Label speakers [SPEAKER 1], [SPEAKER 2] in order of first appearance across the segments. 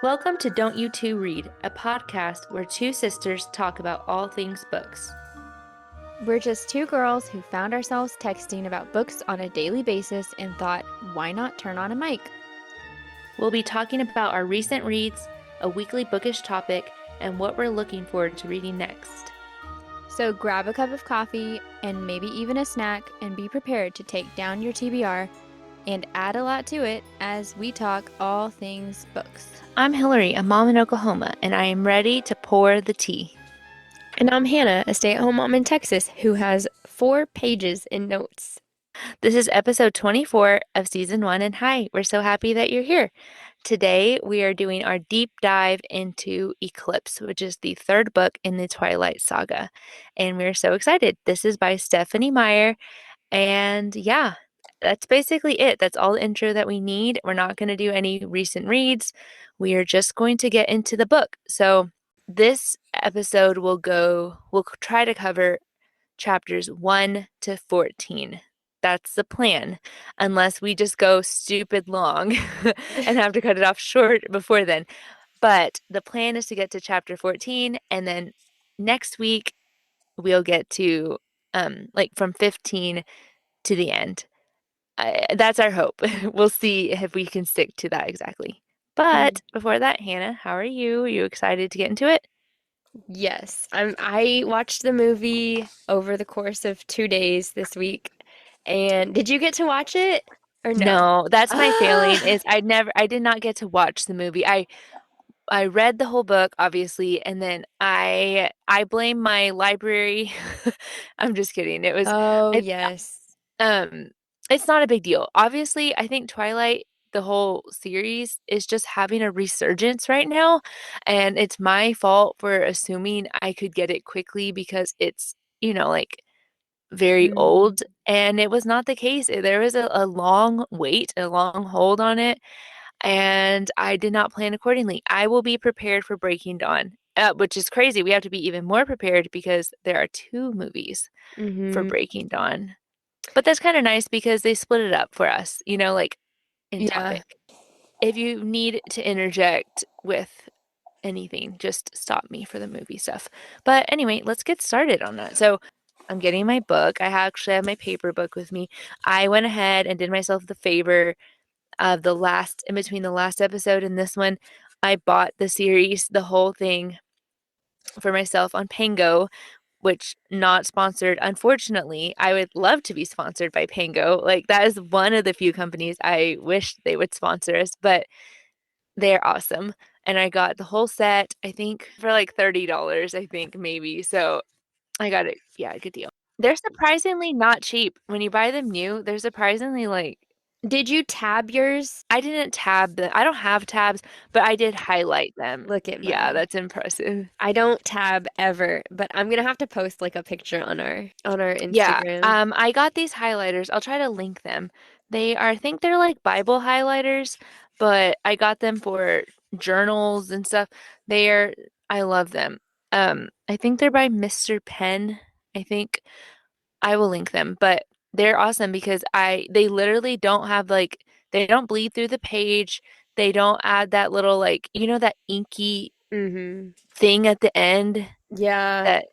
[SPEAKER 1] Welcome to Don't You Two Read, a podcast where two sisters talk about all things books.
[SPEAKER 2] We're just two girls who found ourselves texting about books on a daily basis and thought, why not turn on a mic?
[SPEAKER 1] We'll be talking about our recent reads, a weekly bookish topic, and what we're looking forward to reading next.
[SPEAKER 2] So grab a cup of coffee and maybe even a snack and be prepared to take down your TBR and add a lot to it as we talk all things books.
[SPEAKER 1] I'm Hilary, a mom in Oklahoma, and I am ready to pour the tea.
[SPEAKER 2] And I'm Hannah, a stay-at-home mom in Texas who has 4 pages in notes.
[SPEAKER 1] This is episode 24 of season 1, and hi, we're so happy that you're here. Today, we are doing our deep dive into Eclipse, which is the third book in the Twilight Saga. And we're so excited. This is by Stephanie Meyer. And yeah, that's basically it. That's all the intro that we need. We're not going to do any recent reads. We are just going to get into the book. So this episode we'll try to cover chapters 1 to 14. That's the plan, unless we just go stupid long and have to cut it off short before then. But the plan is to get to chapter 14, and then next week we'll get to like from 15 to the end. That's our hope. We'll see if we can stick to that exactly. But before that, Hannah, how are you? Are you excited to get into it?
[SPEAKER 2] Yes, I watched the movie over the course of 2 days this week. And did you get to watch it or no?
[SPEAKER 1] No, that's my failing
[SPEAKER 2] Ah,
[SPEAKER 1] is I did not get to watch the movie. I read the whole book obviously, and then I blame my library. I'm just kidding. It was
[SPEAKER 2] oh,
[SPEAKER 1] I
[SPEAKER 2] yes.
[SPEAKER 1] um it's not a big deal. Obviously, I think Twilight the whole series is just having a resurgence right now, and it's my fault for assuming I could get it quickly because it's, like very old,
[SPEAKER 2] Mhm.
[SPEAKER 1] and it was not the case. There was a long wait, a long hold on it, and I did not plan accordingly. I will be prepared for Breaking Dawn, which is crazy. We have to be even more prepared because there are two movies for
[SPEAKER 2] Mhm.
[SPEAKER 1] Breaking Dawn. But that's kind of nice because they split it up for us, like in
[SPEAKER 2] Yeah.
[SPEAKER 1] topic. If you need to interject with anything, just stop me for the movie stuff. But anyway, let's get started on that. So I'm getting my book. I actually have my paper book with me. I went ahead and did myself the favor of in between the last episode and this one. I bought the series, the whole thing for myself on Pango, which not sponsored. Unfortunately, I would love to be sponsored by Pango. Like that is one of the few companies I wish they would sponsor us, but they're awesome. And I got the whole set, I think for like $30, I think maybe. So I got it. Yeah, good deal. They're surprisingly not cheap. When you buy them new, they're surprisingly like
[SPEAKER 2] Did you tab yours?
[SPEAKER 1] I didn't tab them. I don't have tabs, but I did highlight them.
[SPEAKER 2] Look at
[SPEAKER 1] Yeah,
[SPEAKER 2] mine.
[SPEAKER 1] that's impressive.
[SPEAKER 2] I don't tab ever, but I'm gonna have to post like a picture on our
[SPEAKER 1] Yeah,
[SPEAKER 2] Instagram.
[SPEAKER 1] I got these highlighters. I'll try to link them. I think they're like Bible highlighters, but I got them for journals and stuff. I love them. I think they're by Mr. Penn. I think I will link them, but they're awesome because they literally don't have like they don't bleed through the page. They don't add that little like, that inky
[SPEAKER 2] Mhm.
[SPEAKER 1] thing at the end
[SPEAKER 2] Yeah.
[SPEAKER 1] that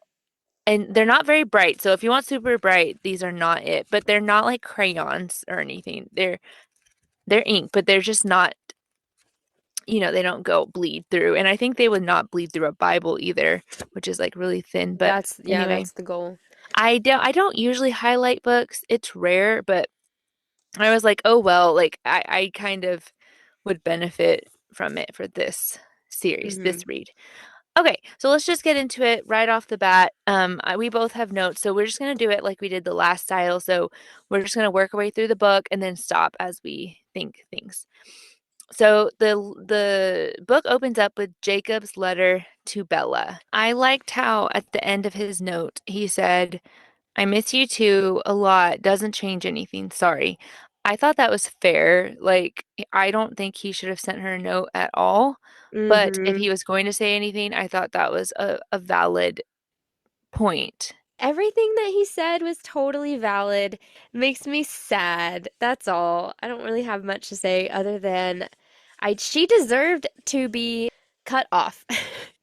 [SPEAKER 1] and they're not very bright. So if you want super bright, these are not it. But they're not like crayons or anything. They're ink, but they're just not, they don't go bleed through. And I think they would not bleed through a Bible either, which is like really thin. But anyway,
[SPEAKER 2] That's the goal.
[SPEAKER 1] I don't usually highlight books. It's rare, but I was like, oh well, like I kind of would benefit from it for this series, this
[SPEAKER 2] Mhm.
[SPEAKER 1] read. Okay, so let's just get into it right off the bat. We both have notes, so we're just gonna do it like we did the last style. So we're just gonna work our way through the book and then stop as we think things. So the book opens up with Jacob's letter to Bella. I liked how at the end of his note he said, I miss you too a lot. Doesn't change anything. Sorry. I thought that was fair. Like, I don't think he should have sent her a note at all. But if
[SPEAKER 2] Mhm.
[SPEAKER 1] he was going to say anything, I thought that was a valid point.
[SPEAKER 2] Everything that he said was totally valid. Makes me sad. That's all. I don't really have much to say other than She deserved to be cut off.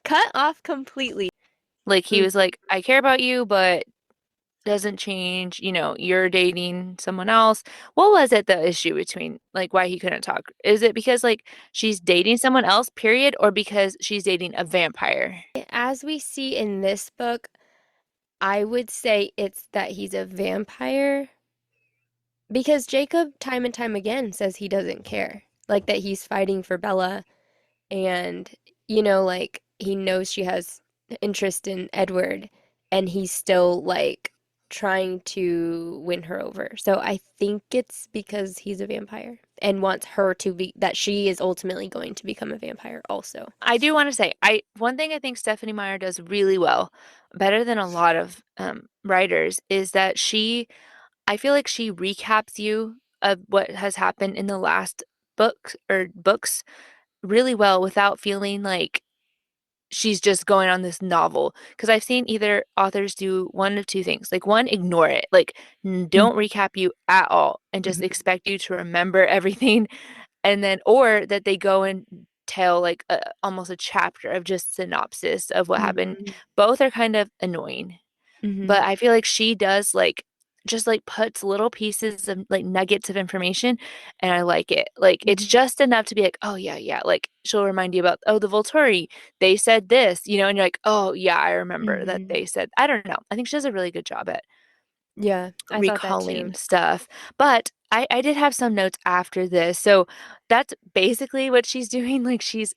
[SPEAKER 2] Cut off completely.
[SPEAKER 1] Like he
[SPEAKER 2] Mm.
[SPEAKER 1] was like, I care about you, but doesn't change, you're dating someone else. What was it the issue between like why he couldn't talk? Is it because like she's dating someone else, period, or because she's dating a vampire?
[SPEAKER 2] As we see in this book, I would say it's that he's a vampire because Jacob, time and time again, says he doesn't care. Like that he's fighting for Bella and, like he knows she has interest in Edward and he's still like trying to win her over. So I think it's because he's a vampire and wants her to be that she is ultimately going to become a vampire also.
[SPEAKER 1] I do want to say, I one thing I think Stephanie Meyer does really well, better than a lot of writers, is that I feel like she recaps you of what has happened in the last book or books really well without feeling like she's just going on this novel. Because I've seen either authors do one of two things. Like, one, ignore it, like, don't recap you at all and just
[SPEAKER 2] Mhm.
[SPEAKER 1] expect you to remember everything. And then, or that they go and tell like almost a chapter of just synopsis of what happened.
[SPEAKER 2] Mhm.
[SPEAKER 1] Both are kind of annoying. But
[SPEAKER 2] Mhm.
[SPEAKER 1] I feel like she does like just like puts little pieces of like nuggets of information and I like it. Like it's
[SPEAKER 2] Mhm.
[SPEAKER 1] just enough to be like, oh yeah, yeah. Like she'll remind you about, oh, the Volturi, they said this, and you're like, oh yeah, I remember that
[SPEAKER 2] Mhm.
[SPEAKER 1] they said, I don't know. I think she does a really good job at
[SPEAKER 2] Yeah, I thought that
[SPEAKER 1] recalling
[SPEAKER 2] too.
[SPEAKER 1] stuff. But I did have some notes after this. So that's basically what she's doing. Like she's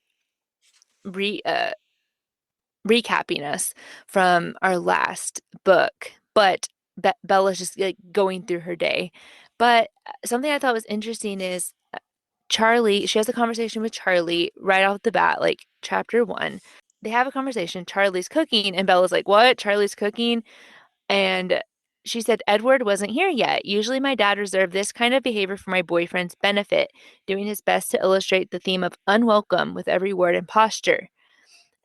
[SPEAKER 1] re recapping us from our last book, but Bella's just like going through her day. But something I thought was interesting is Charlie, she has a conversation with Charlie right off the bat, like chapter one. They have a conversation. Charlie's cooking, and Bella's like, what? Charlie's cooking? And she said, Edward wasn't here yet. Usually, my dad reserved this kind of behavior for my boyfriend's benefit, doing his best to illustrate the theme of unwelcome with every word and posture.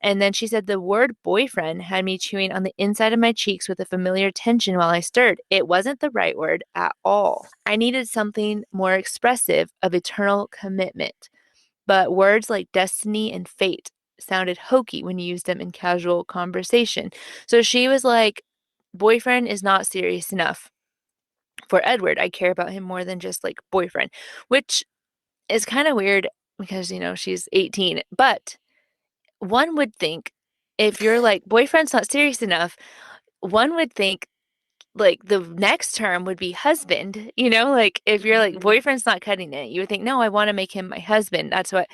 [SPEAKER 1] And then she said the word boyfriend had me chewing on the inside of my cheeks with a familiar tension while I stirred. It wasn't the right word at all. I needed something more expressive of eternal commitment. But words like destiny and fate sounded hokey when you used them in casual conversation. So she was like, boyfriend is not serious enough for Edward. I care about him more than just like boyfriend, which is kind of weird because, she's 18. But one would think if you're like boyfriend's not serious enough, one would think like the next term would be husband, like if you're like
[SPEAKER 2] Mhm.
[SPEAKER 1] boyfriend's not cutting it, you would think, no, I want to make him my husband. That's what,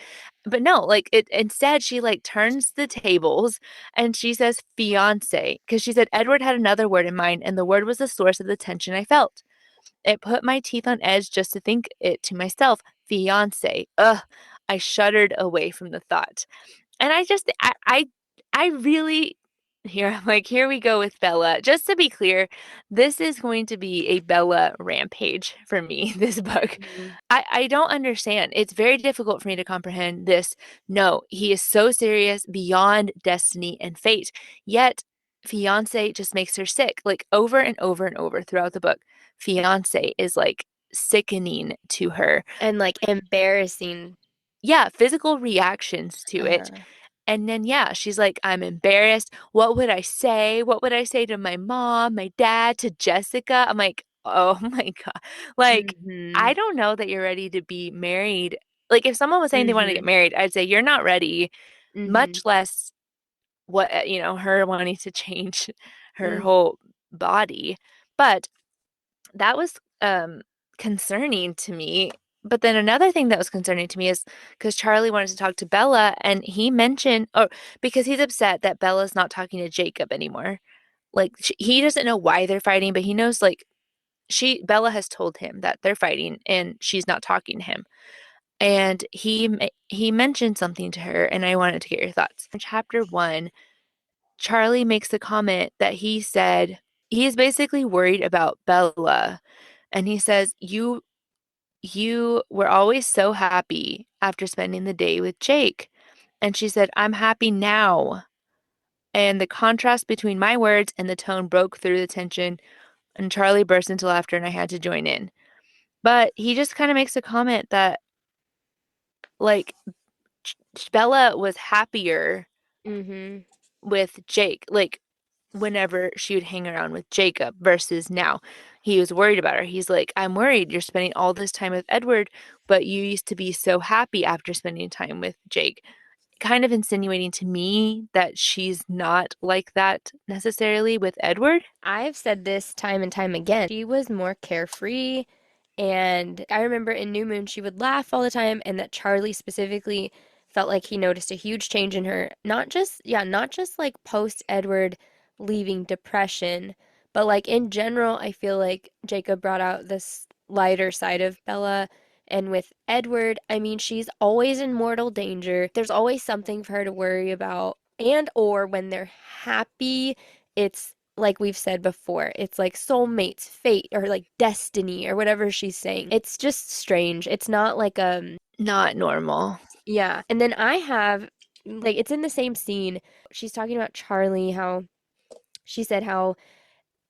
[SPEAKER 1] but no, like it instead she like turns the tables and she says fiance because she said Edward had another word in mind and the word was the source of the tension I felt. It put my teeth on edge just to think it to myself. Fiance. Ugh. I shuddered away from the thought. And I really here I'm like, here we go with Bella. Just to be clear, this is going to be a Bella rampage for me, this book.
[SPEAKER 2] Mhm.
[SPEAKER 1] I don't understand. It's very difficult for me to comprehend this. No, he is so serious beyond destiny and fate. Yet fiance just makes her sick, like over and over and over throughout the book. Fiance is like sickening to her.
[SPEAKER 2] And like embarrassing.
[SPEAKER 1] Yeah, physical reactions to it.
[SPEAKER 2] Uh,
[SPEAKER 1] And then, yeah, she's like, I'm embarrassed. What would I say? What would I say to my mom, my dad, to Jessica? I'm like, oh my God. Like, I
[SPEAKER 2] mhm.
[SPEAKER 1] don't know that you're ready to be married. Like, if someone was saying they wanted to get
[SPEAKER 2] Mhm.
[SPEAKER 1] married, I'd say you're not ready,
[SPEAKER 2] Mhm.
[SPEAKER 1] much less what, her wanting to change her
[SPEAKER 2] Mm.
[SPEAKER 1] whole body. But that was concerning to me. But then another thing that was concerning to me is because Charlie wanted to talk to Bella and he mentioned, or because he's upset that Bella's not talking to Jacob anymore. Like he doesn't know why they're fighting, but he knows like Bella has told him that they're fighting and she's not talking to him. And he mentioned something to her and I wanted to get your thoughts. In chapter 1, Charlie makes the comment that he said he's basically worried about Bella and he says, you were always so happy after spending the day with Jake. And she said, I'm happy now. And the contrast between my words and the tone broke through the tension, and Charlie burst into laughter, and I had to join in. But he just kind of makes a comment that like Bella was happier
[SPEAKER 2] Mm-hmm.
[SPEAKER 1] with Jake, like whenever she would hang around with Jacob versus now. He was worried about her. He's like, I'm worried you're spending all this time with Edward, but you used to be so happy after spending time with Jake. Kind of insinuating to me that she's not like that necessarily with Edward.
[SPEAKER 2] I've said this time and time again. She was more carefree. And I remember in New Moon, she would laugh all the time, and that Charlie specifically felt like he noticed a huge change in her. Not just like post Edward leaving depression, but like in general, I feel like Jacob brought out this lighter side of Bella. And with Edward, I mean, she's always in mortal danger. There's always something for her to worry about. And or when they're happy, it's like we've said before, it's like soulmates, fate, or like destiny, or whatever she's saying. It's just strange. It's not like
[SPEAKER 1] Not normal.
[SPEAKER 2] yeah. And then I have like it's in the same scene. She's talking about Charlie, how she said how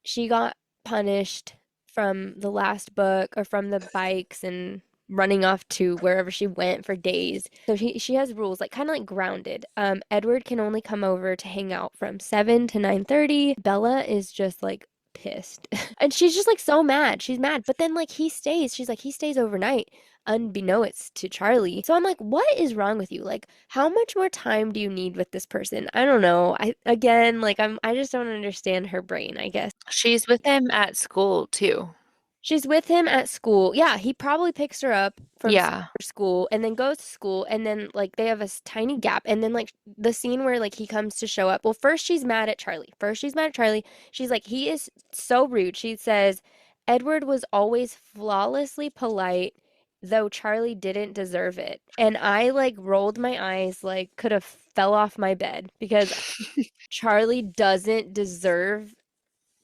[SPEAKER 2] she got punished from the last book or from the bikes and running off to wherever she went for days. So she has rules like kind of like grounded. Edward can only come over to hang out from 7 to 9:30. Bella is just like pissed. And she's just like so mad. She's mad. But then like he stays. She's like he stays overnight unbeknownst to Charlie. So I'm like, what is wrong with you? Like, how much more time do you need with this person? I don't know. I again, like I just don't understand her brain, I guess.
[SPEAKER 1] She's with him at school too.
[SPEAKER 2] She's with him at school. Yeah, he probably picks her up from
[SPEAKER 1] Yeah.
[SPEAKER 2] school and then goes to school and then like they have a tiny gap and then like the scene where like he comes to show up. Well, first she's mad at Charlie. First she's mad at Charlie. She's like he is so rude. She says Edward was always flawlessly polite though Charlie didn't deserve it. And I like rolled my eyes like could have fell off my bed because Charlie doesn't deserve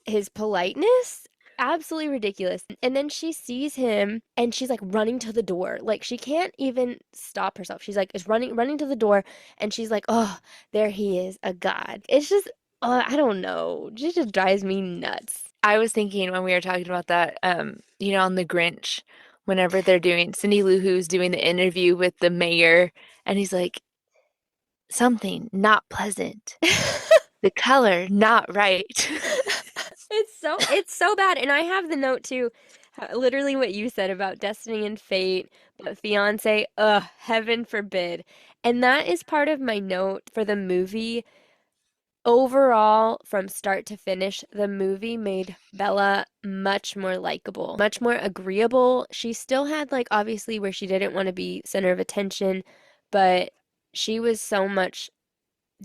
[SPEAKER 2] his politeness. Absolutely ridiculous. And then she sees him and she's like running to the door. Like she can't even stop herself. She's like is running to the door and she's like, "Oh, there he is, a god." It's just I don't know. It just drives me nuts.
[SPEAKER 1] I was thinking when we were talking about that, on The Grinch, whenever they're doing Cindy Lou Who's doing the interview with the mayor, and he's like, something not pleasant, the color not right.
[SPEAKER 2] It's so bad. And I have the note too, literally what you said about destiny and fate, but fiance, ugh, heaven forbid. And that is part of my note for the movie. Overall, from start to finish, the movie made Bella much more likable, much more agreeable. She still had, like, obviously where she didn't want to be center of attention, but she was so much,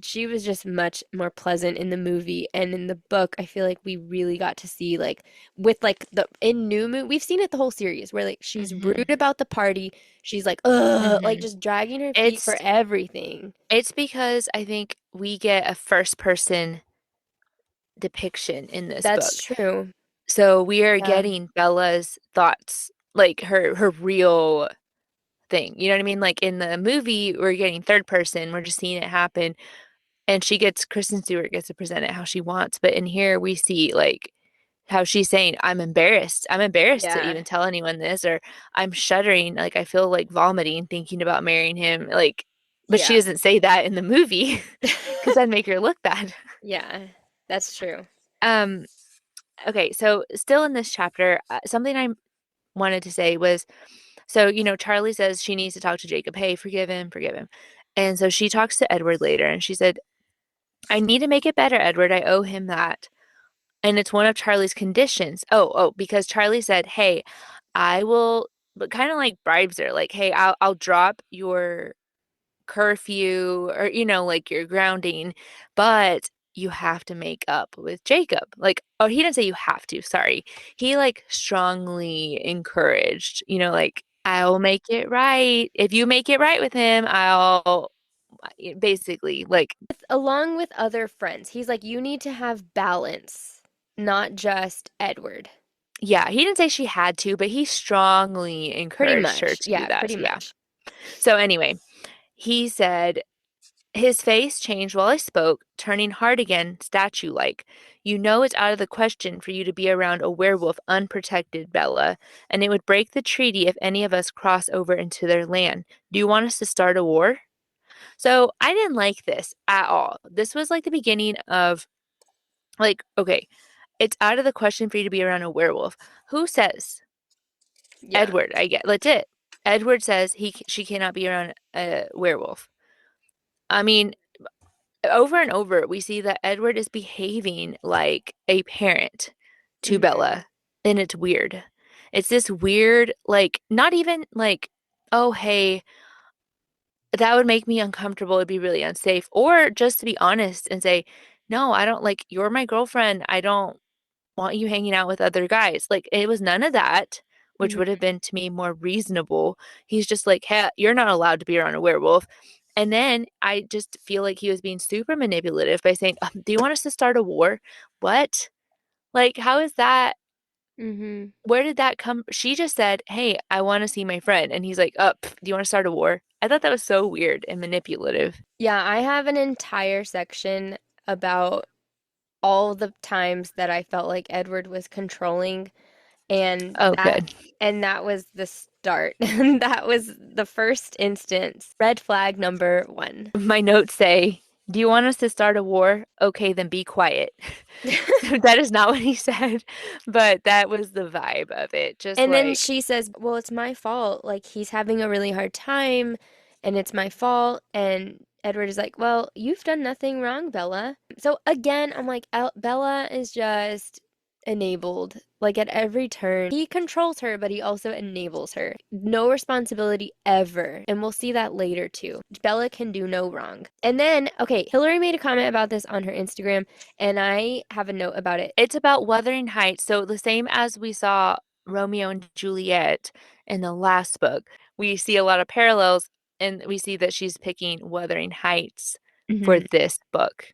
[SPEAKER 2] she was just much more pleasant in the movie. And in the book, I feel like we really got to see, like, with, like, in New Moon, we've seen it the whole series where, like, she's
[SPEAKER 1] hmm
[SPEAKER 2] rude about the party. She's like, ugh, like,
[SPEAKER 1] hmm
[SPEAKER 2] just dragging her feet for
[SPEAKER 1] It's
[SPEAKER 2] everything.
[SPEAKER 1] it's because I think we get a first person depiction in this
[SPEAKER 2] That's
[SPEAKER 1] book.
[SPEAKER 2] true.
[SPEAKER 1] So we are
[SPEAKER 2] Yeah.
[SPEAKER 1] getting Bella's thoughts, like her real thing. You know what I mean? Like in the movie, we're getting third person. We're just seeing it happen. And Kristen Stewart gets to present it how she wants. But in here, we see like how she's saying, I'm embarrassed. I'm embarrassed to
[SPEAKER 2] Yeah.
[SPEAKER 1] even tell anyone this, or I'm shuddering. Like I feel like vomiting thinking about marrying him. Like, but she
[SPEAKER 2] Yeah.
[SPEAKER 1] doesn't say that in the movie because that'd make her look bad.
[SPEAKER 2] Yeah. That's true.
[SPEAKER 1] Um, okay, so still in this chapter, something I wanted to say was so, Charlie says she needs to talk to Jacob. Hey, forgive him, forgive him. And so she talks to Edward later and she said, I need to make it better, Edward. I owe him that. And it's one of Charlie's conditions. Because Charlie said, hey, I will, but kind of like bribes her, like, hey, I'll drop your curfew or, like your grounding, but you have to make up with Jacob. Like, oh, he didn't say you have to, sorry. He like strongly encouraged, like, I'll make it right. If you make it right with him, I'll basically like,
[SPEAKER 2] Along with other friends, he's like, you need to have balance, not just Edward.
[SPEAKER 1] yeah, he didn't say she had to, but he strongly
[SPEAKER 2] Pretty
[SPEAKER 1] encouraged her
[SPEAKER 2] much.
[SPEAKER 1] to do
[SPEAKER 2] Yeah,
[SPEAKER 1] that.
[SPEAKER 2] pretty
[SPEAKER 1] So, yeah.
[SPEAKER 2] much.
[SPEAKER 1] So, anyway, he said, His face changed while I spoke, turning hard again, statue-like. You know it's out of the question for you to be around a werewolf unprotected, Bella, and it would break the treaty if any of us cross over into their land. Do you want us to start a war? So I didn't like this at all. This was like the beginning of like, okay, it's out of the question for you to be around a werewolf. Who says?
[SPEAKER 2] Yeah.
[SPEAKER 1] Edward, I get. Legit. Edward says she cannot be around a werewolf. I mean, over and over, we see that Edward is behaving like a parent to
[SPEAKER 2] Hmm.
[SPEAKER 1] Bella, and it's weird. It's this weird, like, not even like, oh, hey, that would make me uncomfortable. It'd be really unsafe. Or just to be honest and say, no, I don't like, you're my girlfriend. I don't want you hanging out with other guys. Like, it was none of that, which would have
[SPEAKER 2] Hmm.
[SPEAKER 1] been to me more reasonable. He's just like, hey, you're not allowed to be around a werewolf. And then I just feel like he was being super manipulative by saying, do you want us to start a war? What? Like, how is that?
[SPEAKER 2] Hmm.
[SPEAKER 1] Where did that come? She just said, hey, I want to see my friend. And he's like, do you want to start a war? I thought that was so weird and manipulative.
[SPEAKER 2] Yeah, I have an entire section about all the times that I felt like Edward was controlling and
[SPEAKER 1] Oh,
[SPEAKER 2] that
[SPEAKER 1] good.
[SPEAKER 2] and that was the start. That was the first instance. Red flag number one.
[SPEAKER 1] My notes say, do you want us to start a war? Okay, then be quiet. So that is not what he said, but that was the vibe of it. Just
[SPEAKER 2] And then
[SPEAKER 1] like,
[SPEAKER 2] she says, "Well, it's my fault. Like he's having a really hard time and it's my fault." And Edward is like, "Well, you've done nothing wrong, Bella." So again, I'm like, Bella is just enabled. Like at every turn, he controls her, but he also enables her. No responsibility ever. And we'll see that later too. Bella can do no wrong. And then, okay, Hillary made a comment about this on her Instagram, and I have a note about it.
[SPEAKER 1] it's about Wuthering Heights. So the same as we saw Romeo and Juliet in the last book, we see a lot of parallels, and we see that she's picking Wuthering Heights for
[SPEAKER 2] Mhm.
[SPEAKER 1] this book.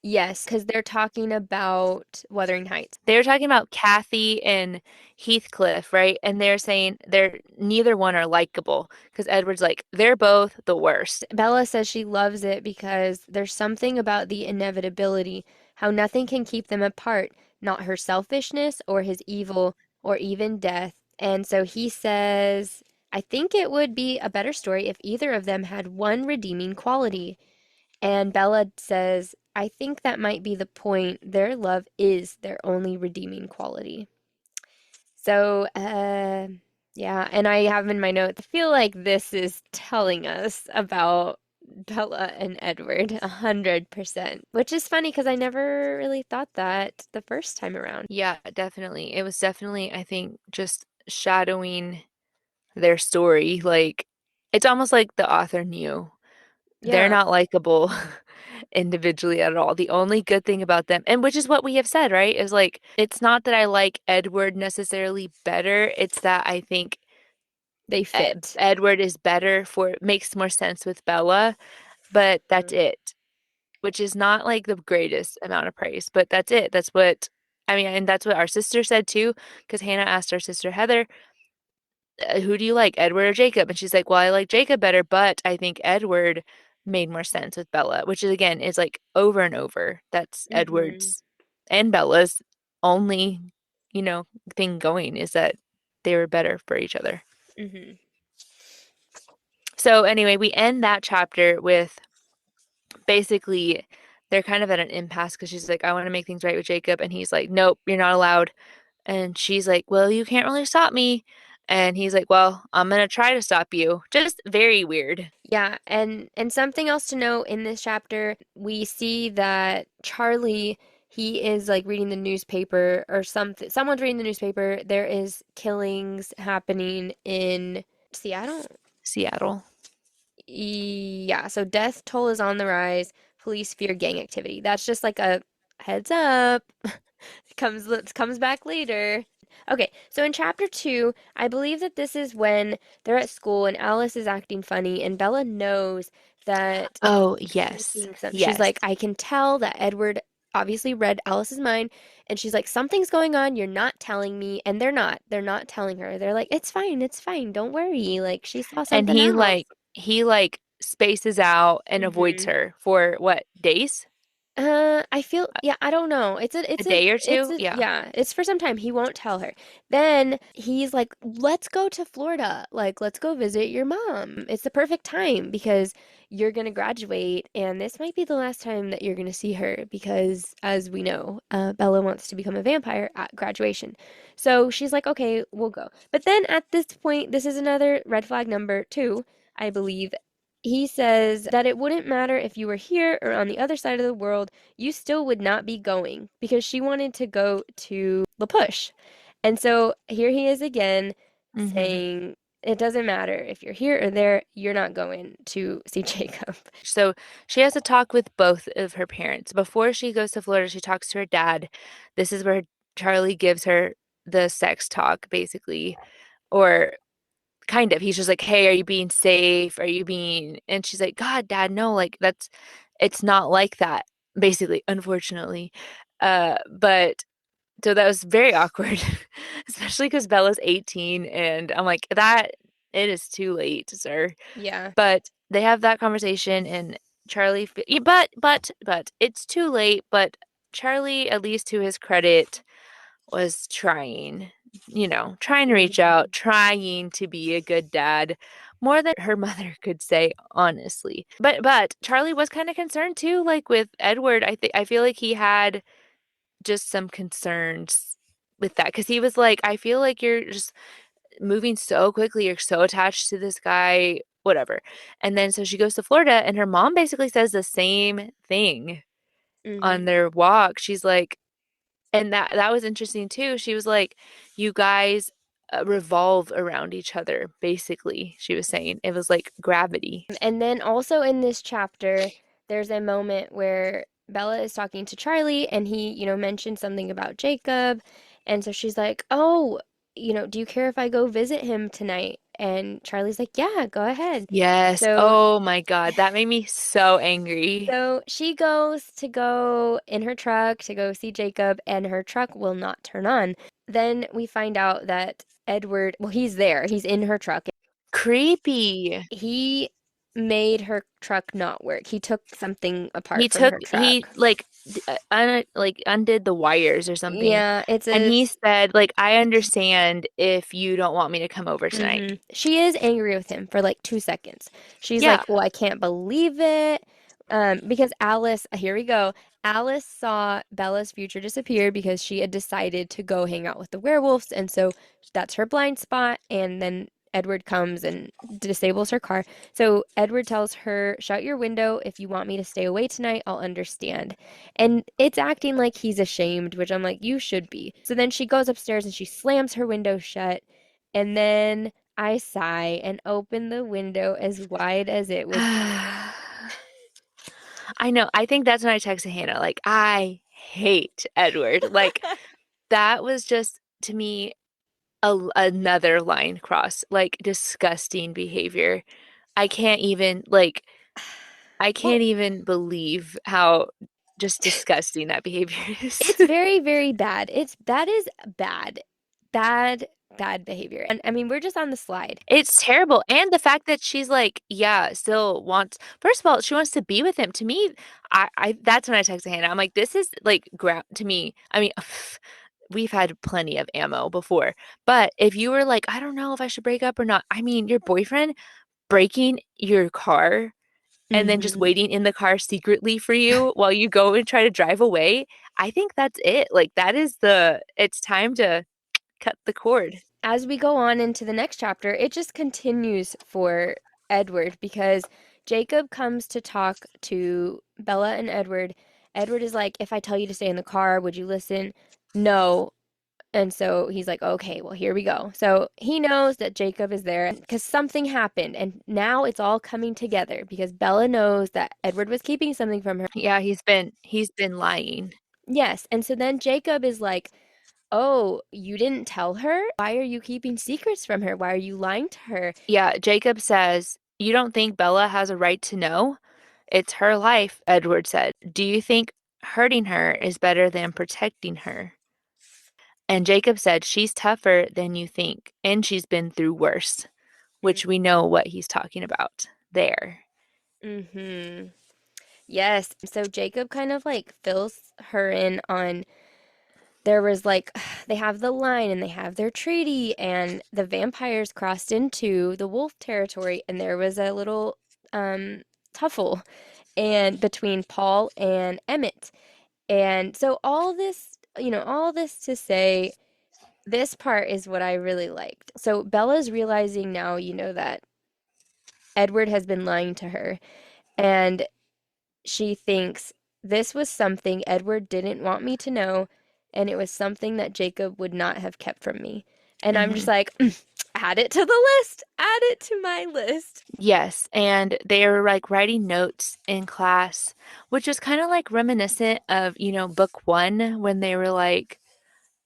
[SPEAKER 2] Yes, because they're talking about Wuthering Heights.
[SPEAKER 1] They were talking about Kathy and Heathcliff, right? And they're saying they're neither one are likable because Edward's like, they're both the worst.
[SPEAKER 2] Bella says she loves it because there's something about the inevitability, how nothing can keep them apart, not her selfishness or his evil or even death. And so he says, I think it would be a better story if either of them had one redeeming quality. And Bella says, I think that might be the point. Their love is their only redeeming quality. So, yeah, and I have in my notes, I feel like this is telling us about Bella and Edward 100%, which is funny because I never really thought that the first time around.
[SPEAKER 1] Yeah, definitely. It was definitely, I think, just shadowing their story. Like, it's almost like the author knew they're
[SPEAKER 2] Yeah,
[SPEAKER 1] not likable individually at all. The only good thing about them, and which is what we have said, right, is like, it's not that I like Edward necessarily better, it's that I think
[SPEAKER 2] they fit.
[SPEAKER 1] Edward is better for, makes more sense with Bella, but that's
[SPEAKER 2] Mm.
[SPEAKER 1] it, which is not like the greatest amount of praise, but that's it. That's what, I mean, and that's what our sister said too, because Hannah asked our sister Heather, who do you like, Edward or Jacob? And she's like, well, I like Jacob better, but I think Edward made more sense with Bella, which is again is like over and over. That's
[SPEAKER 2] Hmm.
[SPEAKER 1] Edward's and Bella's only, you know, thing going is that they were better for each other.
[SPEAKER 2] Hmm.
[SPEAKER 1] So anyway, we end that chapter with basically they're kind of at an impasse because she's like, I want to make things right with Jacob, and he's like, nope, you're not allowed. And she's like, well, you can't really stop me. And he's like, well, I'm gonna try to stop you. Just very weird.
[SPEAKER 2] Yeah, and something else to note in this chapter, we see that Charlie, he is like reading the newspaper or something. Someone's reading the newspaper. There is killings happening in Seattle.
[SPEAKER 1] Seattle.
[SPEAKER 2] Yeah, so death toll is on the rise. Police fear gang activity. That's just like a heads up. Comes back later. Okay, so in chapter two, I believe that this is when they're at school and Alice is acting funny and Bella knows that
[SPEAKER 1] Oh,
[SPEAKER 2] she's
[SPEAKER 1] yes.
[SPEAKER 2] seeing some. She's
[SPEAKER 1] Yes.
[SPEAKER 2] like, I can tell that Edward obviously read Alice's mind, and she's like, something's going on. You're not telling me, and they're not. They're not telling her. They're like, it's fine, don't worry. Like she saw
[SPEAKER 1] And
[SPEAKER 2] something else.
[SPEAKER 1] he like spaces out and avoids
[SPEAKER 2] Mm-hmm.
[SPEAKER 1] her for what, days?
[SPEAKER 2] I feel, yeah, I don't know.
[SPEAKER 1] A day or two? Yeah.
[SPEAKER 2] Yeah, it's for some time. He won't tell her. Then he's like, let's go to Florida. Like, let's go visit your mom. It's the perfect time because you're gonna graduate, and this might be the last time that you're gonna see her because, as we know, Bella wants to become a vampire at graduation. So she's like, okay, we'll go. But then at this point, this is another red flag number two, I believe. He says that it wouldn't matter if you were here or on the other side of the world, you still would not be going because she wanted to go to La Push. And so here he is again
[SPEAKER 1] Mm-hmm.
[SPEAKER 2] saying, it doesn't matter if you're here or there, you're not going to see Jacob.
[SPEAKER 1] So she has a talk with both of her parents. Before she goes to Florida, she talks to her dad. This is where Charlie gives her the sex talk, basically, or kind of. He's just like, "Hey, are you being safe? Are you being?" And she's like, "God, Dad, no, like it's not like that." Basically, unfortunately, but so that was very awkward, especially because Bella's 18, and I'm like, that it is too late, sir.
[SPEAKER 2] Yeah.
[SPEAKER 1] But they have that conversation, and Charlie, but it's too late. But Charlie, at least to his credit, was trying, trying to reach
[SPEAKER 2] Mhm.
[SPEAKER 1] out, trying to be a good dad, more than her mother could say, honestly. But Charlie was kind of concerned too, like with Edward. I feel like he had just some concerns with that because he was like, I feel like you're just moving so quickly, you're so attached to this guy, whatever. And then so she goes to Florida, and her mom basically says the same thing on
[SPEAKER 2] Mhm.
[SPEAKER 1] their walk. She's like, and that was interesting too. She was like, "You guys revolve around each other." Basically, she was saying it was like gravity.
[SPEAKER 2] And then also in this chapter, there's a moment where Bella is talking to Charlie and he, mentioned something about Jacob. And so she's like, "Oh, do you care if I go visit him tonight?" And Charlie's like, "Yeah, go ahead."
[SPEAKER 1] Yes.
[SPEAKER 2] So
[SPEAKER 1] Oh my God, that made me so angry.
[SPEAKER 2] so she goes to go in her truck to go see Jacob, and her truck will not turn on. Then we find out that Edward, well, he's there. He's in her truck.
[SPEAKER 1] Creepy.
[SPEAKER 2] He made her truck not work. He took something
[SPEAKER 1] He
[SPEAKER 2] apart from
[SPEAKER 1] took
[SPEAKER 2] her
[SPEAKER 1] he
[SPEAKER 2] truck.
[SPEAKER 1] like like undid the wires or something.
[SPEAKER 2] Yeah, it's
[SPEAKER 1] And
[SPEAKER 2] a
[SPEAKER 1] he said like, I understand if you don't want me to come over tonight.
[SPEAKER 2] She is angry with him for like 2 seconds. She's
[SPEAKER 1] Yeah.
[SPEAKER 2] like, "Well, I can't believe it." Because Alice, here we go. Alice saw Bella's future disappear because she had decided to go hang out with the werewolves, and so that's her blind spot. And then Edward comes and disables her car. So Edward tells her, "Shut your window. If you want me to stay away tonight, I'll understand." And it's acting like he's ashamed, which I'm like, "You should be." So then she goes upstairs and she slams her window shut. And then I sigh and open the window as wide as it would.
[SPEAKER 1] I know. I think that's when I texted Hannah, like, I hate Edward. Like, that was just to me another line cross, like disgusting behavior. I can't even like I
[SPEAKER 2] Well,
[SPEAKER 1] can't even believe how just disgusting that behavior is.
[SPEAKER 2] it's very, very bad. That is bad. Bad, bad behavior. And I mean, we're just on the slide.
[SPEAKER 1] It's terrible. And the fact that she's like, yeah, still wants, first of all, she wants to be with him. To me, I that's when I texted Hannah. I'm like, this is like ground to me. I mean, we've had plenty of ammo before, but if you were like, I don't know if I should break up or not, I mean, your boyfriend breaking your car and then just
[SPEAKER 2] Hmm.
[SPEAKER 1] waiting in the car secretly for you while you go and try to drive away, I think that's it. Like, that is it's time to cut the cord.
[SPEAKER 2] As we go on into the next chapter, it just continues for Edward because Jacob comes to talk to Bella and Edward. Edward is like, "If I tell you to stay in the car, would you listen?" No. And so he's like, "Okay, well, here we go." So he knows that Jacob is there because something happened. And now it's all coming together because Bella knows that Edward was keeping something from her.
[SPEAKER 1] Yeah, he's been lying.
[SPEAKER 2] Yes. And so then Jacob is like, "Oh, you didn't tell her? Why are you keeping secrets from her? Why are you lying to her?"
[SPEAKER 1] Yeah, Jacob says, "You don't think Bella has a right to know? It's her life," Edward said. "Do you think hurting her is better than protecting her?" And Jacob said, "She's tougher than you think, and she's been through worse," which we know what he's talking about there.
[SPEAKER 2] Mm-hmm. Yes. So Jacob kind of like fills her in on there was like they have the line and they have their treaty and the vampires crossed into the wolf territory and there was a little um tuffle and between Paul and Emmett. And so all this, all this to say this part is what I really liked. So Bella's realizing now, that Edward has been lying to her and she thinks this was something Edward didn't want me to know, and it was something that Jacob would not have kept from me. And I'm just
[SPEAKER 1] Hmm.
[SPEAKER 2] like, add it to the list, add it to my list.
[SPEAKER 1] Yes, and they were like writing notes in class, which was kind of like reminiscent of, book one when they were like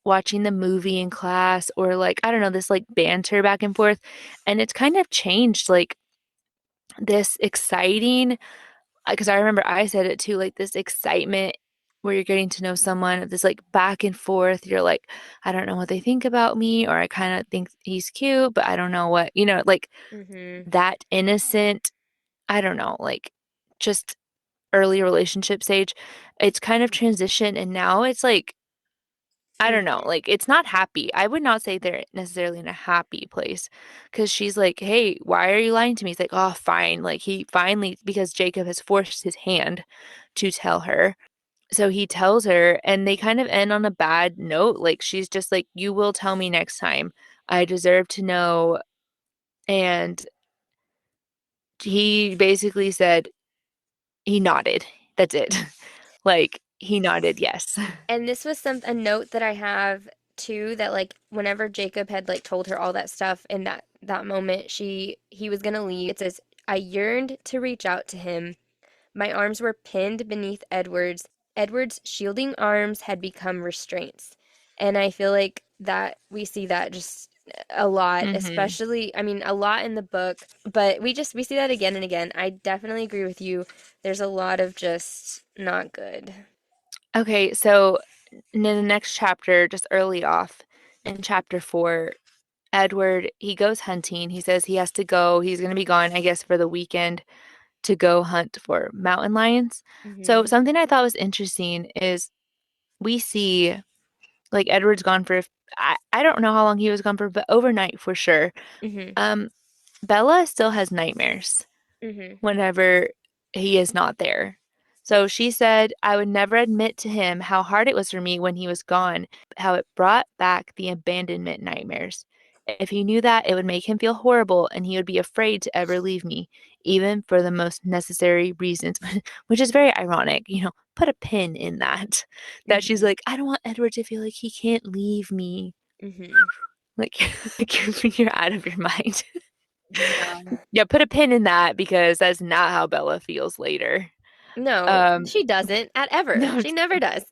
[SPEAKER 1] watching the movie in class or like, I don't know, this like banter back and forth. And it's kind of changed like this exciting, because I remember I said it too, like this excitement where you're getting to know someone, this like back and forth. You're like, I don't know what they think about me, or I kind of think he's cute, but I don't know what, like
[SPEAKER 2] Mm-hmm.
[SPEAKER 1] that innocent, I don't know, like just early relationship stage. It's kind of transition, and now it's like, I don't know,
[SPEAKER 2] Mm-hmm.
[SPEAKER 1] like it's not happy. I would not say they're necessarily in a happy place because she's like, hey, why are you lying to me? He's like, oh, fine. Like he finally, because Jacob has forced his hand to tell her. So he tells her, and they kind of end on a bad note. Like she's just like, you will tell me next time. I deserve to know. And he basically said, he nodded. That's it. Like he nodded, yes.
[SPEAKER 2] And this was a note that I have too that like whenever Jacob had like told her all that stuff in that moment he was gonna leave. It says, I yearned to reach out to him. My arms were pinned beneath Edward's. Edward's shielding arms had become restraints. And I feel like that we see that just a lot,
[SPEAKER 1] Hmm.
[SPEAKER 2] especially, I mean, a lot in the book, but we see that again and again. I definitely agree with you. There's a lot of just not good.
[SPEAKER 1] Okay, so in the next chapter, just early off in chapter four, Edward, he goes hunting. He says he has to go. He's going to be gone, I guess, for the weekend to go hunt for mountain lions. So
[SPEAKER 2] Mhm.
[SPEAKER 1] something I thought was interesting is we see like Edward's gone for, I don't know how long he was gone for, but overnight for sure.
[SPEAKER 2] Mhm.
[SPEAKER 1] Um, Bella still has nightmares
[SPEAKER 2] Mhm.
[SPEAKER 1] whenever he is not there. So she said, I would never admit to him how hard it was for me when he was gone, how it brought back the abandonment nightmares. If he knew that, it would make him feel horrible and he would be afraid to ever leave me, even for the most necessary reasons, which is very ironic. Put a pin in that. That she's
[SPEAKER 2] Mhm.
[SPEAKER 1] like, I don't want Edward to feel like he can't leave me.
[SPEAKER 2] Mhm.
[SPEAKER 1] Like, like you're out of your mind.
[SPEAKER 2] Yeah.
[SPEAKER 1] Yeah, put a pin in that because that's not how Bella feels later.
[SPEAKER 2] No,
[SPEAKER 1] Um,
[SPEAKER 2] she doesn't at ever.
[SPEAKER 1] no,
[SPEAKER 2] She never does.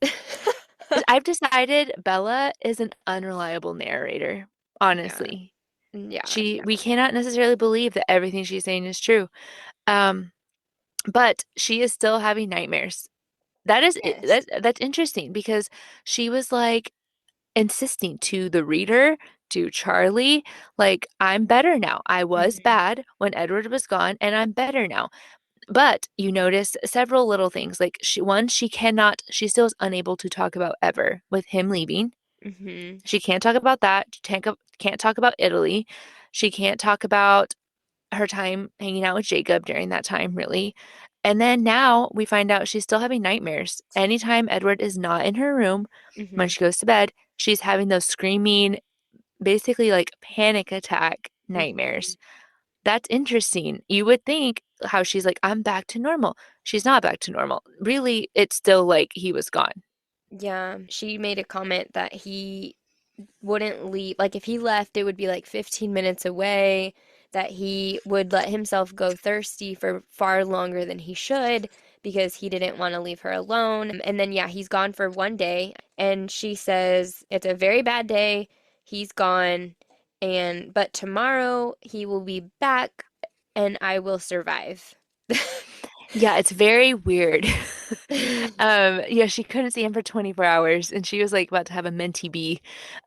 [SPEAKER 1] I've decided Bella is an unreliable narrator,
[SPEAKER 2] Yeah.
[SPEAKER 1] honestly.
[SPEAKER 2] Yeah,
[SPEAKER 1] We
[SPEAKER 2] no.
[SPEAKER 1] cannot necessarily believe that everything she's saying is true. Um, but she is still having nightmares.
[SPEAKER 2] Yes.
[SPEAKER 1] That's interesting because she was like insisting to the reader, to Charlie, like, I'm better now. I was
[SPEAKER 2] Mhm.
[SPEAKER 1] bad when Edward was gone, and I'm better now. But you notice several little things. Like she cannot, she still is unable to talk about ever with him leaving.
[SPEAKER 2] Mhm.
[SPEAKER 1] She can't talk about that. She can't talk about Italy. She can't talk about her time hanging out with Jacob during that time, really. And then now we find out she's still having nightmares. Anytime Edward is not in her room, when
[SPEAKER 2] Mhm.
[SPEAKER 1] she goes to bed, she's having those screaming, basically like panic attack
[SPEAKER 2] Mhm.
[SPEAKER 1] nightmares. That's interesting. You would think how she's like, I'm back to normal. She's not back to normal. Really, it's still like he was gone.
[SPEAKER 2] Yeah, she made a comment that he wouldn't leave. Like if he left, it would be like 15 minutes away, that he would let himself go thirsty for far longer than he should because he didn't want to leave her alone. And then, yeah, he's gone for one day. And she says, it's a very bad day. He's gone. But tomorrow he will be back and I will survive.
[SPEAKER 1] Yeah, it's very weird. Yeah, she couldn't see him for 24 hours and she was like about to have a mentee bee.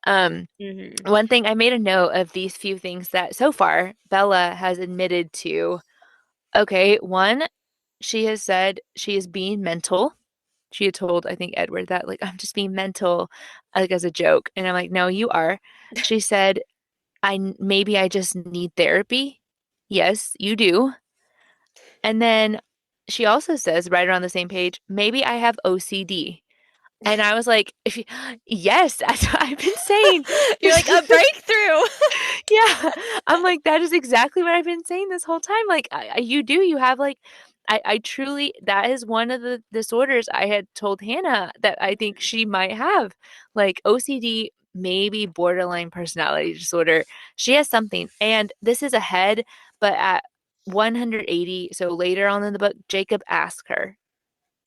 [SPEAKER 1] Um,
[SPEAKER 2] Hmm.
[SPEAKER 1] One thing I made a note of these few things that so far Bella has admitted to. Okay, one, she has said she is being mental. She had told, I think, Edward that, like, I'm just being mental, like, as a joke. And I'm like, no, you are. She said, maybe I just need therapy. Yes, you do. And then she also says, right around the same page, maybe I have OCD. And I was like, yes, that's what I've been saying.
[SPEAKER 2] You're like a breakthrough.
[SPEAKER 1] Yeah. I'm like, that is exactly what I've been saying this whole time. Like, you do, you have like, I truly, that is one of the disorders I had told Hannah that I think
[SPEAKER 2] Mhm.
[SPEAKER 1] she might have, like OCD, maybe borderline personality disorder. She has something. And this is ahead, but at 180, so later on in the book, Jacob asked her,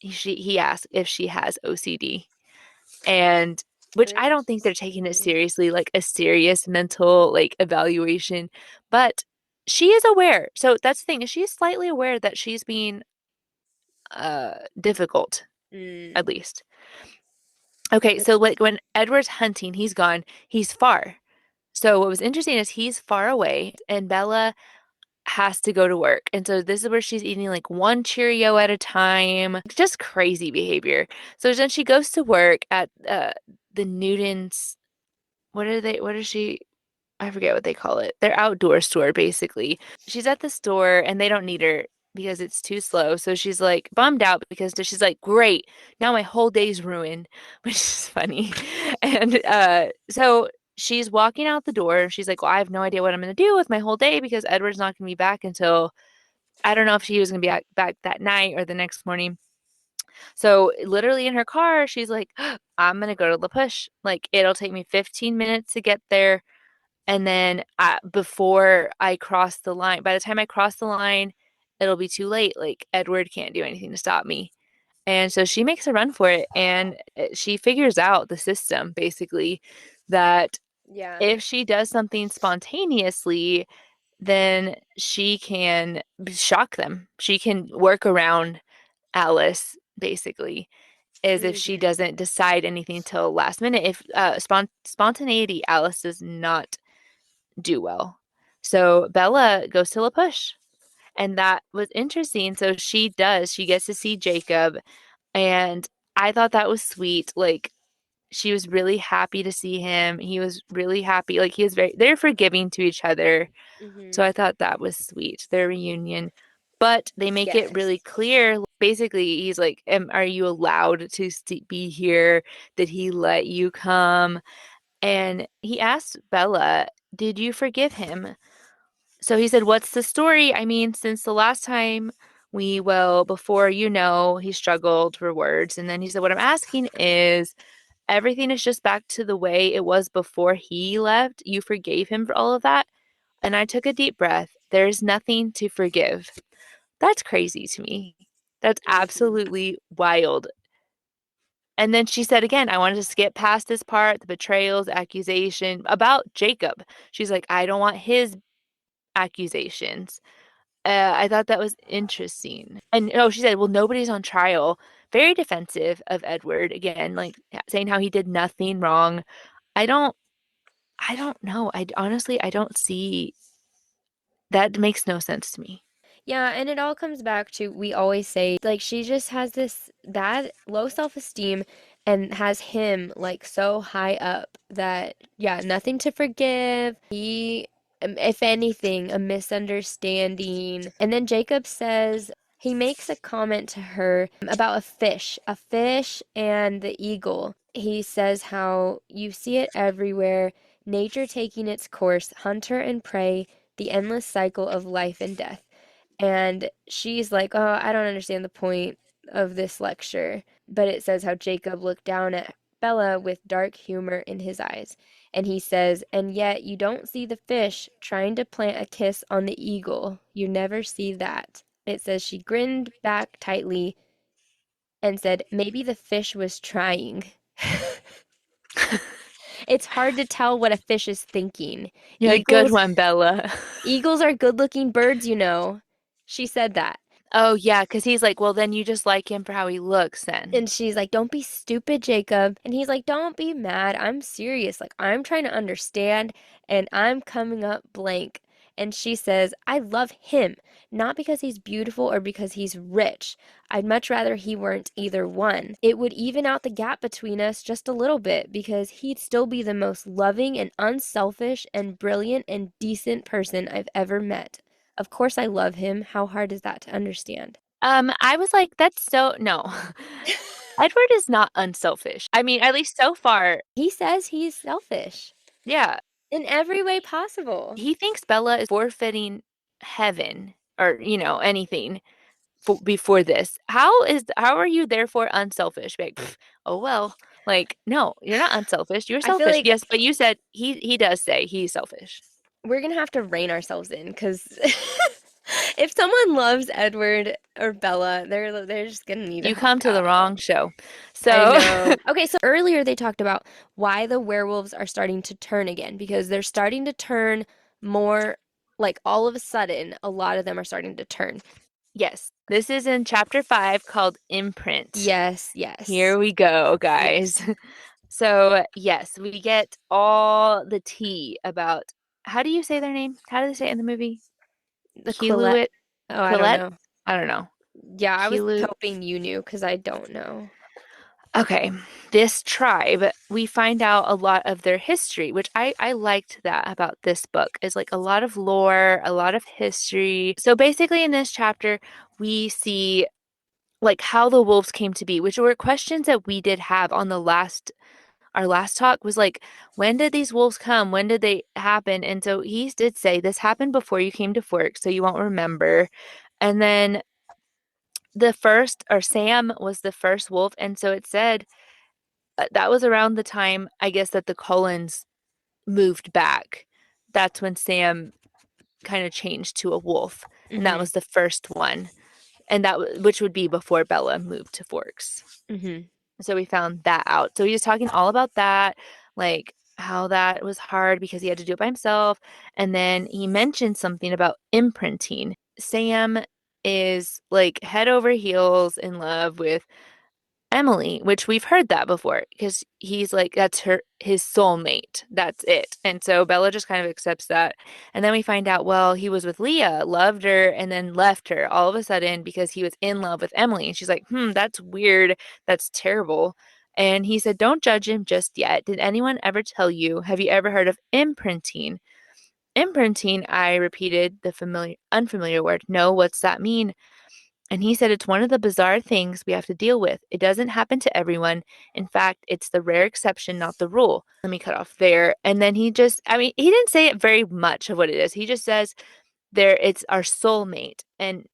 [SPEAKER 1] he asked if she has OCD. And which I don't think they're taking it
[SPEAKER 2] Interesting.
[SPEAKER 1] seriously, like a serious mental like evaluation, but she is aware. So that's the thing, is she is slightly aware that she's being difficult,
[SPEAKER 2] Mm.
[SPEAKER 1] at least. Okay, so like
[SPEAKER 2] Interesting.
[SPEAKER 1] when Edward's hunting, he's gone, he's far. So what was interesting is he's far away and Bella has to go to work. And so this is where she's eating like one Cheerio at a time, just crazy behavior. So then she goes to work at the Newtons. What is she? I forget what they call it. Their outdoor store, basically. She's at the store and they don't need her because it's too slow. So she's like bummed out because she's like, great, now my whole day's ruined, which is funny. And so she's walking out the door. She's like, well, I have no idea what I'm going to do with my whole day because Edward's not going to be back until I don't know if she was going to be back that night or the next morning. So literally in her car, she's like, I'm going to go to La Push. Like it'll take me 15 minutes to get there. And then before I cross the line, by the time I cross the line, it'll be too late. Like Edward can't do anything to stop me. And so she makes a run for it and she figures out the system basically that
[SPEAKER 2] Yeah.
[SPEAKER 1] if she does something spontaneously, then she can shock them. She can work around Alice basically as if she
[SPEAKER 2] Hmm.
[SPEAKER 1] doesn't decide anything till last minute. If spontaneity, Alice does not do well. So Bella goes to La Push. And that was interesting. So she does. She gets to see Jacob. And I thought that was sweet. Like she was really happy to see him. He was really happy. Like he was they're forgiving to each other.
[SPEAKER 2] Hmm.
[SPEAKER 1] So I thought that was sweet, their reunion. But they make it
[SPEAKER 2] Yes.
[SPEAKER 1] really clear. Basically, he's like, are you allowed to be here? Did he let you come? And he asked Bella, did you forgive him? So he said, what's the story? I mean, since the last time before he struggled for words. And then he said, what I'm asking is, everything is just back to the way it was before he left. You forgave him for all of that. And I took a deep breath. There's nothing to forgive. That's crazy to me. That's
[SPEAKER 2] Hmm.
[SPEAKER 1] absolutely wild. And then she said again, I wanted to skip past this part, the betrayals, the accusation about Jacob. She's like, I don't want his accusations. I thought that was interesting. And oh, she said, well, nobody's on trial. Very defensive of Edward again, like saying how he did nothing wrong. I don't, I don't know. I honestly, I don't see that makes no sense to me.
[SPEAKER 2] Yeah, and it all comes back to we always say like she just has this that low self-esteem and has him like so high up that yeah, nothing to forgive. He if anything, a misunderstanding. And then Jacob says he makes a comment to her about a fish and the eagle. He says how you see it everywhere, nature taking its course, hunter and prey, the endless cycle of life and death. And she's like, oh, I don't understand the point of this lecture. But it says how Jacob looked down at Bella with dark humor in his eyes. And he says, and yet you don't see the fish trying to plant a kiss on the eagle. You never see that. It says she grinned back tightly and said, maybe the fish was trying. It's hard to tell what a fish is thinking.
[SPEAKER 1] You're a good
[SPEAKER 2] Eagles,
[SPEAKER 1] one, Bella.
[SPEAKER 2] eagles are good-looking birds, you know. She said that.
[SPEAKER 1] Oh, yeah, because he's like, well, then you just like him for how he looks then.
[SPEAKER 2] And she's like, don't be stupid, Jacob. And he's like, don't be mad. I'm serious. Like, I'm trying to understand and I'm coming up blank. And she says, I love him, not because he's beautiful or because he's rich. I'd much rather he weren't either one. It would even out the gap between us just a little bit because he'd still be the most loving and unselfish and brilliant and decent person I've ever met. Of course, I love him. How hard is that to understand?
[SPEAKER 1] I was like, that's so no. Edward is not unselfish. I mean, at least so far,
[SPEAKER 2] He says he's selfish
[SPEAKER 1] yeah.
[SPEAKER 2] in every way possible.
[SPEAKER 1] He thinks Bella is forfeiting heaven or, anything before this. How are you therefore unselfish? Like, "Pff, oh well." Like, no, you're not unselfish. You're
[SPEAKER 2] I feel
[SPEAKER 1] selfish.
[SPEAKER 2] like
[SPEAKER 1] Yes, but you said he does say he's selfish.
[SPEAKER 2] we're gonna have to rein ourselves in because if someone loves Edward or Bella, they're just gonna need to
[SPEAKER 1] You
[SPEAKER 2] help
[SPEAKER 1] come to the
[SPEAKER 2] out.
[SPEAKER 1] wrong show.
[SPEAKER 2] I
[SPEAKER 1] So,
[SPEAKER 2] know. Okay, so earlier they talked about why the werewolves are starting to turn again because they're starting to turn more like all of a sudden, a lot of them are starting to turn.
[SPEAKER 1] yes, this is in chapter 5 called Imprint.
[SPEAKER 2] Yes, yes,
[SPEAKER 1] Here we go, guys.
[SPEAKER 2] yes.
[SPEAKER 1] So, yes, we get all the tea about how do you say their name? How do they say it in the movie?
[SPEAKER 2] The Quillette.
[SPEAKER 1] Kiluit,
[SPEAKER 2] Oh, I don't
[SPEAKER 1] Quillette?
[SPEAKER 2] know.
[SPEAKER 1] I don't know.
[SPEAKER 2] Yeah, I was
[SPEAKER 1] Kilu.
[SPEAKER 2] hoping you knew because I don't know.
[SPEAKER 1] Okay, this tribe, we find out a lot of their history, which I liked that about this book, is like a lot of lore, a lot of history. So basically, in this chapter, we see like how the wolves came to be, which were questions that we did have on our last talk was like, when did these wolves come? When did they happen? And so he did say this happened before you came to Fork, so you won't remember. And then the first, or Sam was the first wolf, and so it said that was around the time, I guess, that the Cullens moved back. That's when Sam kind of changed to a wolf, and that
[SPEAKER 2] Mm-hmm.
[SPEAKER 1] was the first one, and which would be before Bella moved to Forks.
[SPEAKER 2] Mm-hmm.
[SPEAKER 1] So we found that out. So he was talking all about that, like how that was hard because he had to do it by himself. And then he mentioned something about imprinting. Sam is like head over heels in love with Emily, which we've heard that before because he's like, that's his soulmate. That's it. And so Bella just kind of accepts that. And then we find out, well, he was with Leah, loved her, and then left her all of a sudden because he was in love with Emily. And she's like, that's weird. That's terrible. And he said, don't judge him just yet. Did anyone ever tell you? Have you ever heard of imprinting? Imprinting, I repeated the unfamiliar word. No, what's that mean? And he said it's one of the bizarre things we have to deal with. It doesn't happen to everyone. In fact, it's the rare exception, not the rule. Let me cut off there. And then I mean, he didn't say it very much of what it is. He just says it's our soulmate. And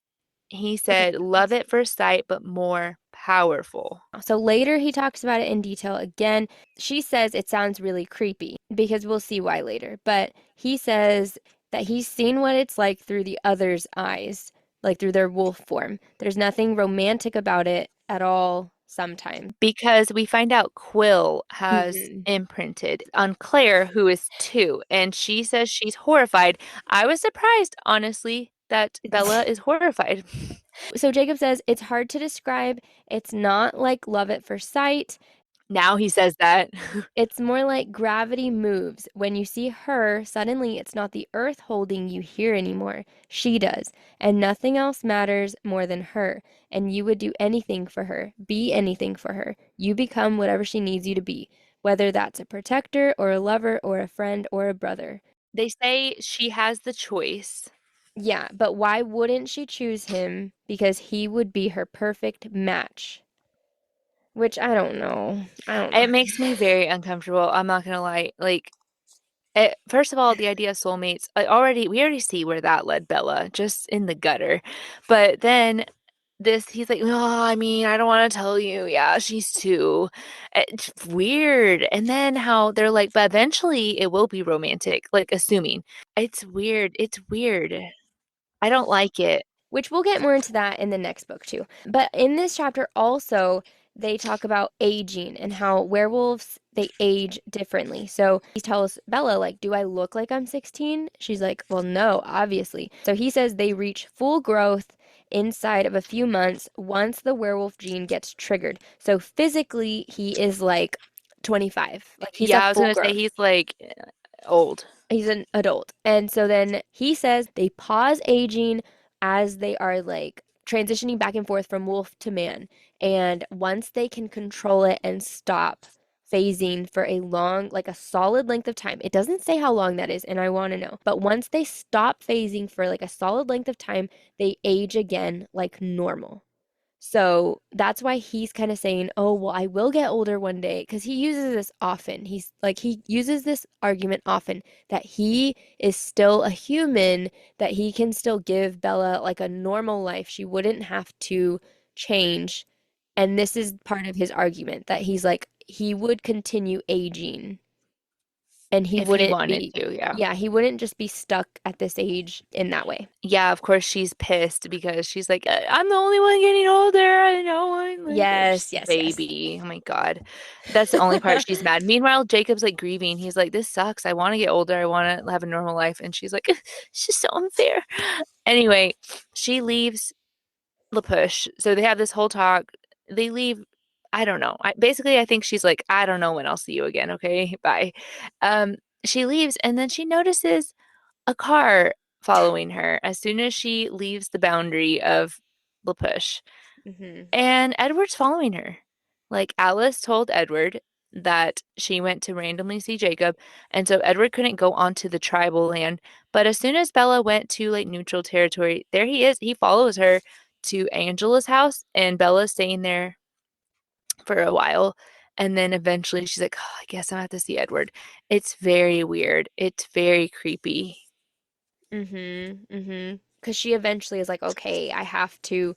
[SPEAKER 1] he said, love at first sight, but more powerful.
[SPEAKER 2] So later he talks about it in detail again. She says it sounds really creepy because we'll see why later. But he says that he's seen what it's like through the other's eyes, like through their wolf form. There's nothing romantic about it at all sometimes.
[SPEAKER 1] Because we find out Quill has
[SPEAKER 2] Hmm.
[SPEAKER 1] imprinted on Claire, who is 2, and she says she's horrified. I was surprised, honestly, that Bella is horrified.
[SPEAKER 2] So Jacob says it's hard to describe. It's not like love at first sight.
[SPEAKER 1] Now he says that.
[SPEAKER 2] It's more like gravity moves. When you see her, suddenly it's not the earth holding you here anymore. She does. And nothing else matters more than her. And you would do anything for her, be anything for her. You become whatever she needs you to be, whether that's a protector or a lover or a friend or a brother.
[SPEAKER 1] They say she has the choice.
[SPEAKER 2] Yeah, but why wouldn't she choose him? Because he would be her perfect match. Which I don't know. I don't know.
[SPEAKER 1] It makes me very uncomfortable. I'm not gonna lie. Like, first of all, the idea of soulmates, we already see where that led Bella, just in the gutter. But then he's like, no, I mean, I don't want to tell you. Yeah, she's 2. It's weird. And then how they're like, but eventually it will be romantic, like assuming. It's weird. It's weird. I don't like it.
[SPEAKER 2] Which we'll get more into that in the next book too. But in this chapter also they talk about aging and how werewolves they age differently. So he tells Bella like, "Do I look like I'm 16?" She's like, "Well, no, obviously." So he says they reach full growth inside of a few months once the werewolf gene gets triggered. So physically he is like 25. Like he's a
[SPEAKER 1] Yeah, I was
[SPEAKER 2] full
[SPEAKER 1] gonna say
[SPEAKER 2] grown.
[SPEAKER 1] he's like old.
[SPEAKER 2] He's an adult. And so then he says they pause aging as they are like transitioning back and forth from wolf to man. And once they can control it and stop phasing for a long, like a solid length of time, it doesn't say how long that is, and I want to know. But once they stop phasing for like a solid length of time, they age again like normal. So that's why he's kind of saying, "Oh, well, I will get older one day," because he uses this often. He's like, he uses this argument often that he is still a human, that he can still give Bella like a normal life. She wouldn't have to change. And this is part of his argument that he's like, he would continue aging and he
[SPEAKER 1] If he
[SPEAKER 2] wouldn't
[SPEAKER 1] wanted
[SPEAKER 2] be,
[SPEAKER 1] to, yeah.
[SPEAKER 2] yeah, he wouldn't just be stuck at this age in that way.
[SPEAKER 1] Yeah, of course she's pissed because she's like, I'm the only one getting older. I know I'm like a
[SPEAKER 2] Yes, yes, yes.
[SPEAKER 1] baby. Oh my God. That's the only part she's mad. Meanwhile, Jacob's like grieving. He's like, this sucks. I want to get older. I want to have a normal life. And she's like, it's just so unfair. Anyway, she leaves La Push. So they have this whole talk. They leave. I don't know. Basically, I think she's like, I don't know when I'll see you again. Okay, bye. Um, she leaves and then she notices a car following her as soon as she leaves the boundary of La Push.
[SPEAKER 2] Hmm.
[SPEAKER 1] And Edward's following her. Like Alice told Edward that she went to randomly see Jacob, and so Edward couldn't go onto the tribal land. But as soon as Bella went to like neutral territory, there he is. He follows her to Angela's house, and Bella's staying there for a while. And then eventually she's like, oh, I guess I'm gonna have to see Edward. It's very weird. It's very creepy.
[SPEAKER 2] Mhm, mhm. Because she eventually is like, okay, I have to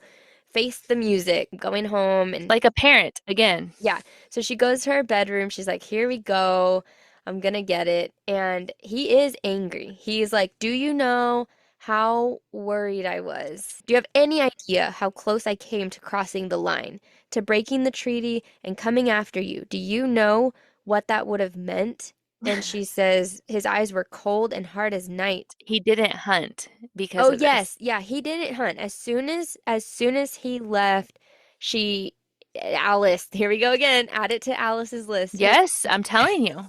[SPEAKER 2] face the music, going home. And
[SPEAKER 1] Like a parent again.
[SPEAKER 2] yeah, so she goes to her bedroom. She's like, here we go. I'm gonna get it. And he is angry. He's like, do you know how worried I was? Do you have any idea how close I came to crossing the line, to breaking the treaty and coming after you? Do you know what that would have meant? And she says his eyes were cold and hard as night.
[SPEAKER 1] He didn't hunt because
[SPEAKER 2] Oh
[SPEAKER 1] of this.
[SPEAKER 2] yes, yeah, he didn't hunt. As soon as he left, she Alice, here we go again, add it to Alice's list. He's
[SPEAKER 1] Yes, I'm telling you.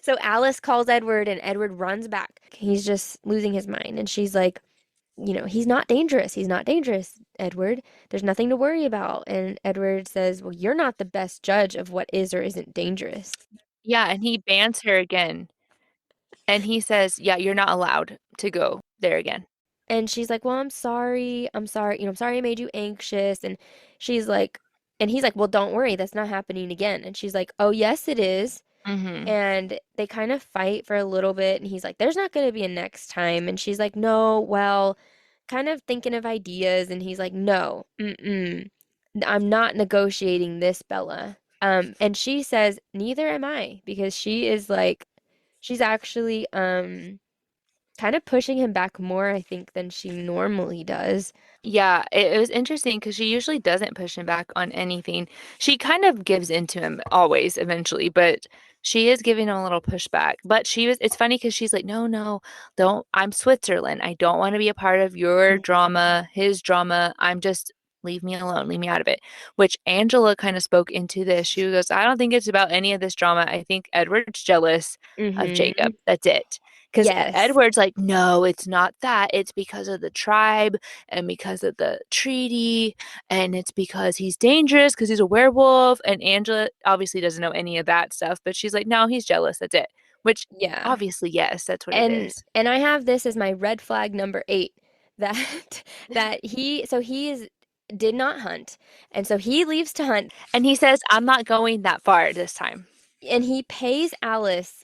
[SPEAKER 2] so Alice calls Edward and Edward runs back. He's just losing his mind and she's like, he's not dangerous. He's not dangerous, Edward. There's nothing to worry about. And Edward says, "Well, you're not the best judge of what is or isn't dangerous."
[SPEAKER 1] Yeah, and he bans her again. And he says, yeah, you're not allowed to go there again.
[SPEAKER 2] And she's like, "Well, I'm sorry. I'm sorry. I'm sorry I made you anxious." And she's like, and he's like, "Well, don't worry. That's not happening again." And she's like, "Oh, yes, it is."
[SPEAKER 1] Hmm.
[SPEAKER 2] And they kind of fight for a little bit. And he's like, "There's not going to be a next time." And she's like, "No, well, kind of thinking of ideas." And he's like, "No, mm-mm. I'm not negotiating this, Bella." And she says, "Neither am I," because she is like, she's actually, kind of pushing him back more, I think, than she normally does.
[SPEAKER 1] Yeah, it was interesting because she usually doesn't push him back on anything. She kind of gives into him always, eventually, but she is giving him a little pushback. But it's funny because she's like, no, no, don't, I'm Switzerland. I don't want to be a part of your drama, his drama. Leave me alone, leave me out of it. Which Angela kind of spoke into this. She goes, I don't think it's about any of this drama. I think Edward's jealous of
[SPEAKER 2] Mm-hmm.
[SPEAKER 1] Jacob. That's it. Because
[SPEAKER 2] Yes.
[SPEAKER 1] Edward's like, no, it's not that. It's because of the tribe and because of the treaty, and it's because he's dangerous because he's a werewolf. And Angela obviously doesn't know any of that stuff, but she's like, no, he's jealous. That's it. Which
[SPEAKER 2] Yeah.
[SPEAKER 1] obviously, yes, that's what it
[SPEAKER 2] And
[SPEAKER 1] is.
[SPEAKER 2] and I have this as my red flag number 8, that he is did not hunt. And so he leaves to hunt
[SPEAKER 1] And he says, I'm not going that far this time.
[SPEAKER 2] and he pays Alice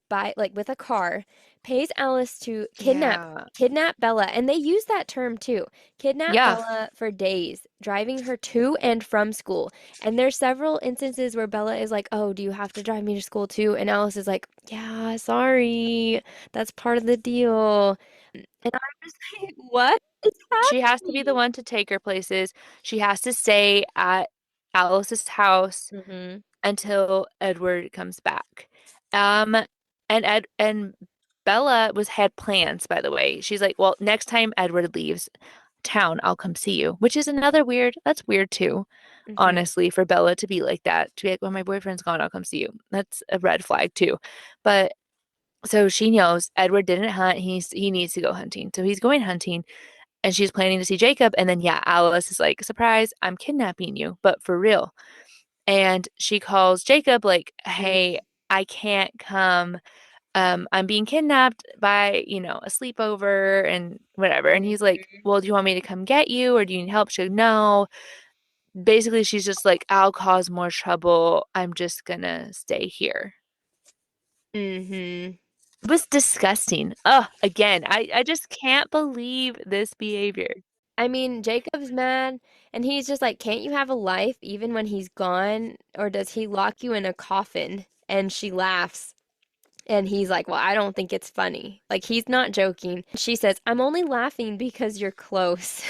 [SPEAKER 2] by like with a car, pays Alice to
[SPEAKER 1] Yeah.
[SPEAKER 2] kidnap Bella, and they use that term too. Kidnap
[SPEAKER 1] Yeah.
[SPEAKER 2] Bella for days, driving her to and from school. And there's several instances where Bella is like, "Oh, do you have to drive me to school too?" And Alice is like, "Yeah, sorry. That's part of the deal." And I'm just like, "What is
[SPEAKER 1] She has to be the
[SPEAKER 2] happening?"
[SPEAKER 1] one to take her places. She has to stay at Alice's house
[SPEAKER 2] Hmm.
[SPEAKER 1] until Edward comes back. Um, and Bella had plans, by the way. She's like, well, next time Edward leaves town, I'll come see you, which is another that's weird too,
[SPEAKER 2] Hmm.
[SPEAKER 1] honestly, for Bella to be like that, to be like, when my boyfriend's gone, I'll come see you. That's a red flag too. But So she knows Edward didn't hunt. He needs to go hunting. So he's going hunting and she's planning to see Jacob. And then, yeah, Alice is like, surprise, I'm kidnapping you, but for real. And she calls Jacob, like, hey, I can't come. I'm being kidnapped by, a sleepover and whatever. And he's like, well, do you want me to come get you or do you need help? She's like, no. Basically, she's just like, I'll cause more trouble. I'm just gonna stay here.
[SPEAKER 2] Mm-hmm.
[SPEAKER 1] It was disgusting. Oh, again, I just can't believe this behavior.
[SPEAKER 2] I mean, Jacob's mad, and he's just like, can't you have a life even when he's gone? Or does he lock you in a coffin? And she laughs. And he's like, well, I don't think it's funny. Like, he's not joking. She says, I'm only laughing because you're close.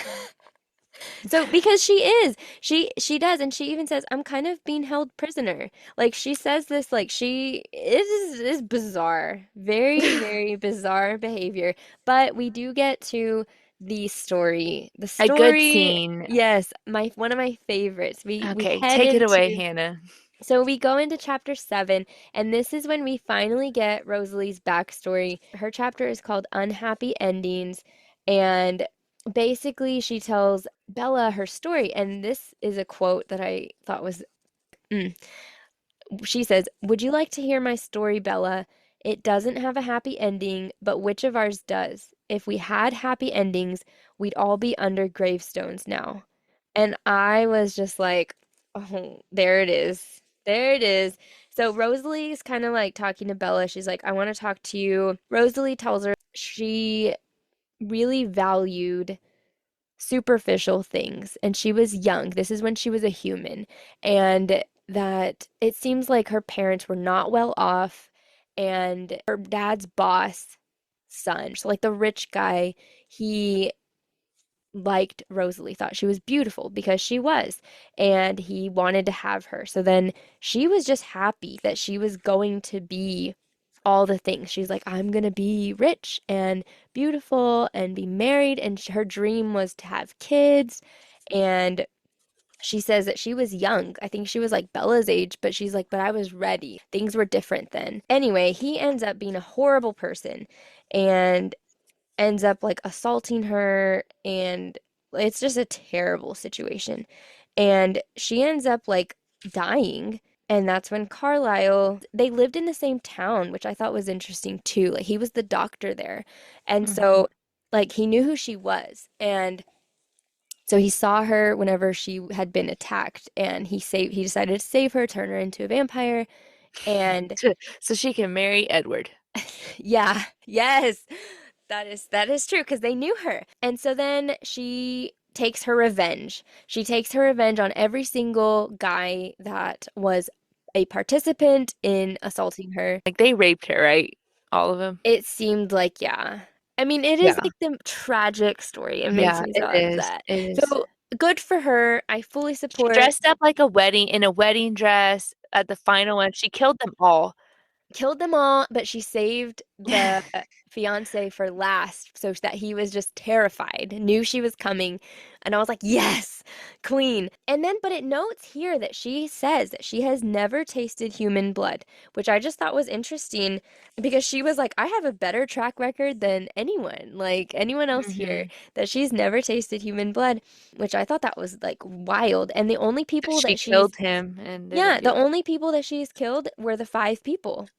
[SPEAKER 2] So because she is, she does, and she even says, "I'm kind of being held prisoner." Like she says this, like she is bizarre, very very bizarre behavior. But we do get to the story. The
[SPEAKER 1] A good
[SPEAKER 2] story,
[SPEAKER 1] scene.
[SPEAKER 2] yes, my one of my favorites. We
[SPEAKER 1] Okay,
[SPEAKER 2] head
[SPEAKER 1] take it away,
[SPEAKER 2] into
[SPEAKER 1] Hannah.
[SPEAKER 2] so we go into chapter 7, and this is when we finally get Rosalie's backstory. Her chapter is called Unhappy Endings, and basically she tells Bella her story, and this is a quote that I thought was mm. She says, "Would you like to hear my story, Bella? It doesn't have a happy ending, but which of ours does? If we had happy endings, we'd all be under gravestones now." And I was just like, oh, there it is. There it is. So Rosalie is kind of like talking to Bella. She's like, I want to talk to you. Rosalie tells her she really valued superficial things and she was young. This is when she was a human. And that it seems like her parents were not well off and her dad's boss son, so like the rich guy, he liked Rosalie, thought she was beautiful because she was, and he wanted to have her. So then she was just happy that she was going to be all the things. She's like, I'm gonna be rich and beautiful and be married, and her dream was to have kids. And she says that she was young. I think she was like Bella's age, but she's like, but I was ready. Things were different then. Anyway, he ends up being a horrible person and ends up like assaulting her, and it's just a terrible situation. And she ends up like dying, and that's when Carlisle, they lived in the same town, which I thought was interesting too. Like he was the doctor there. And
[SPEAKER 1] Hmm.
[SPEAKER 2] so like he knew who she was. And so he saw her whenever she had been attacked, and he decided to save her, turn her into a vampire. And
[SPEAKER 1] So she can marry Edward.
[SPEAKER 2] yeah, yes. That is true because they knew her. And so then she takes her revenge. She takes her revenge on every single guy that was a participant in assaulting her.
[SPEAKER 1] Like they raped her, right? All of them.
[SPEAKER 2] It seemed like, yeah. I mean, it is
[SPEAKER 1] Yeah.
[SPEAKER 2] like the tragic story. It makes
[SPEAKER 1] Yeah,
[SPEAKER 2] me so
[SPEAKER 1] it is.
[SPEAKER 2] upset.
[SPEAKER 1] It is.
[SPEAKER 2] So good for her. I fully
[SPEAKER 1] She
[SPEAKER 2] support.
[SPEAKER 1] dressed up like a wedding in a wedding dress at the final one. She killed them all.
[SPEAKER 2] Killed them all, but she saved the fiance for last so that he was just terrified, knew she was coming. And I was like, yes, queen. And then, but it notes here that she says that she has never tasted human blood, which I just thought was interesting because she was like, I have a better track record than anyone, like anyone else here,
[SPEAKER 1] Hmm.
[SPEAKER 2] that she's never tasted human blood, which I thought that was like wild. And the only people
[SPEAKER 1] She
[SPEAKER 2] that she's
[SPEAKER 1] killed him and didn't
[SPEAKER 2] yeah,
[SPEAKER 1] do
[SPEAKER 2] the
[SPEAKER 1] it.
[SPEAKER 2] only people that she's killed were the 5 people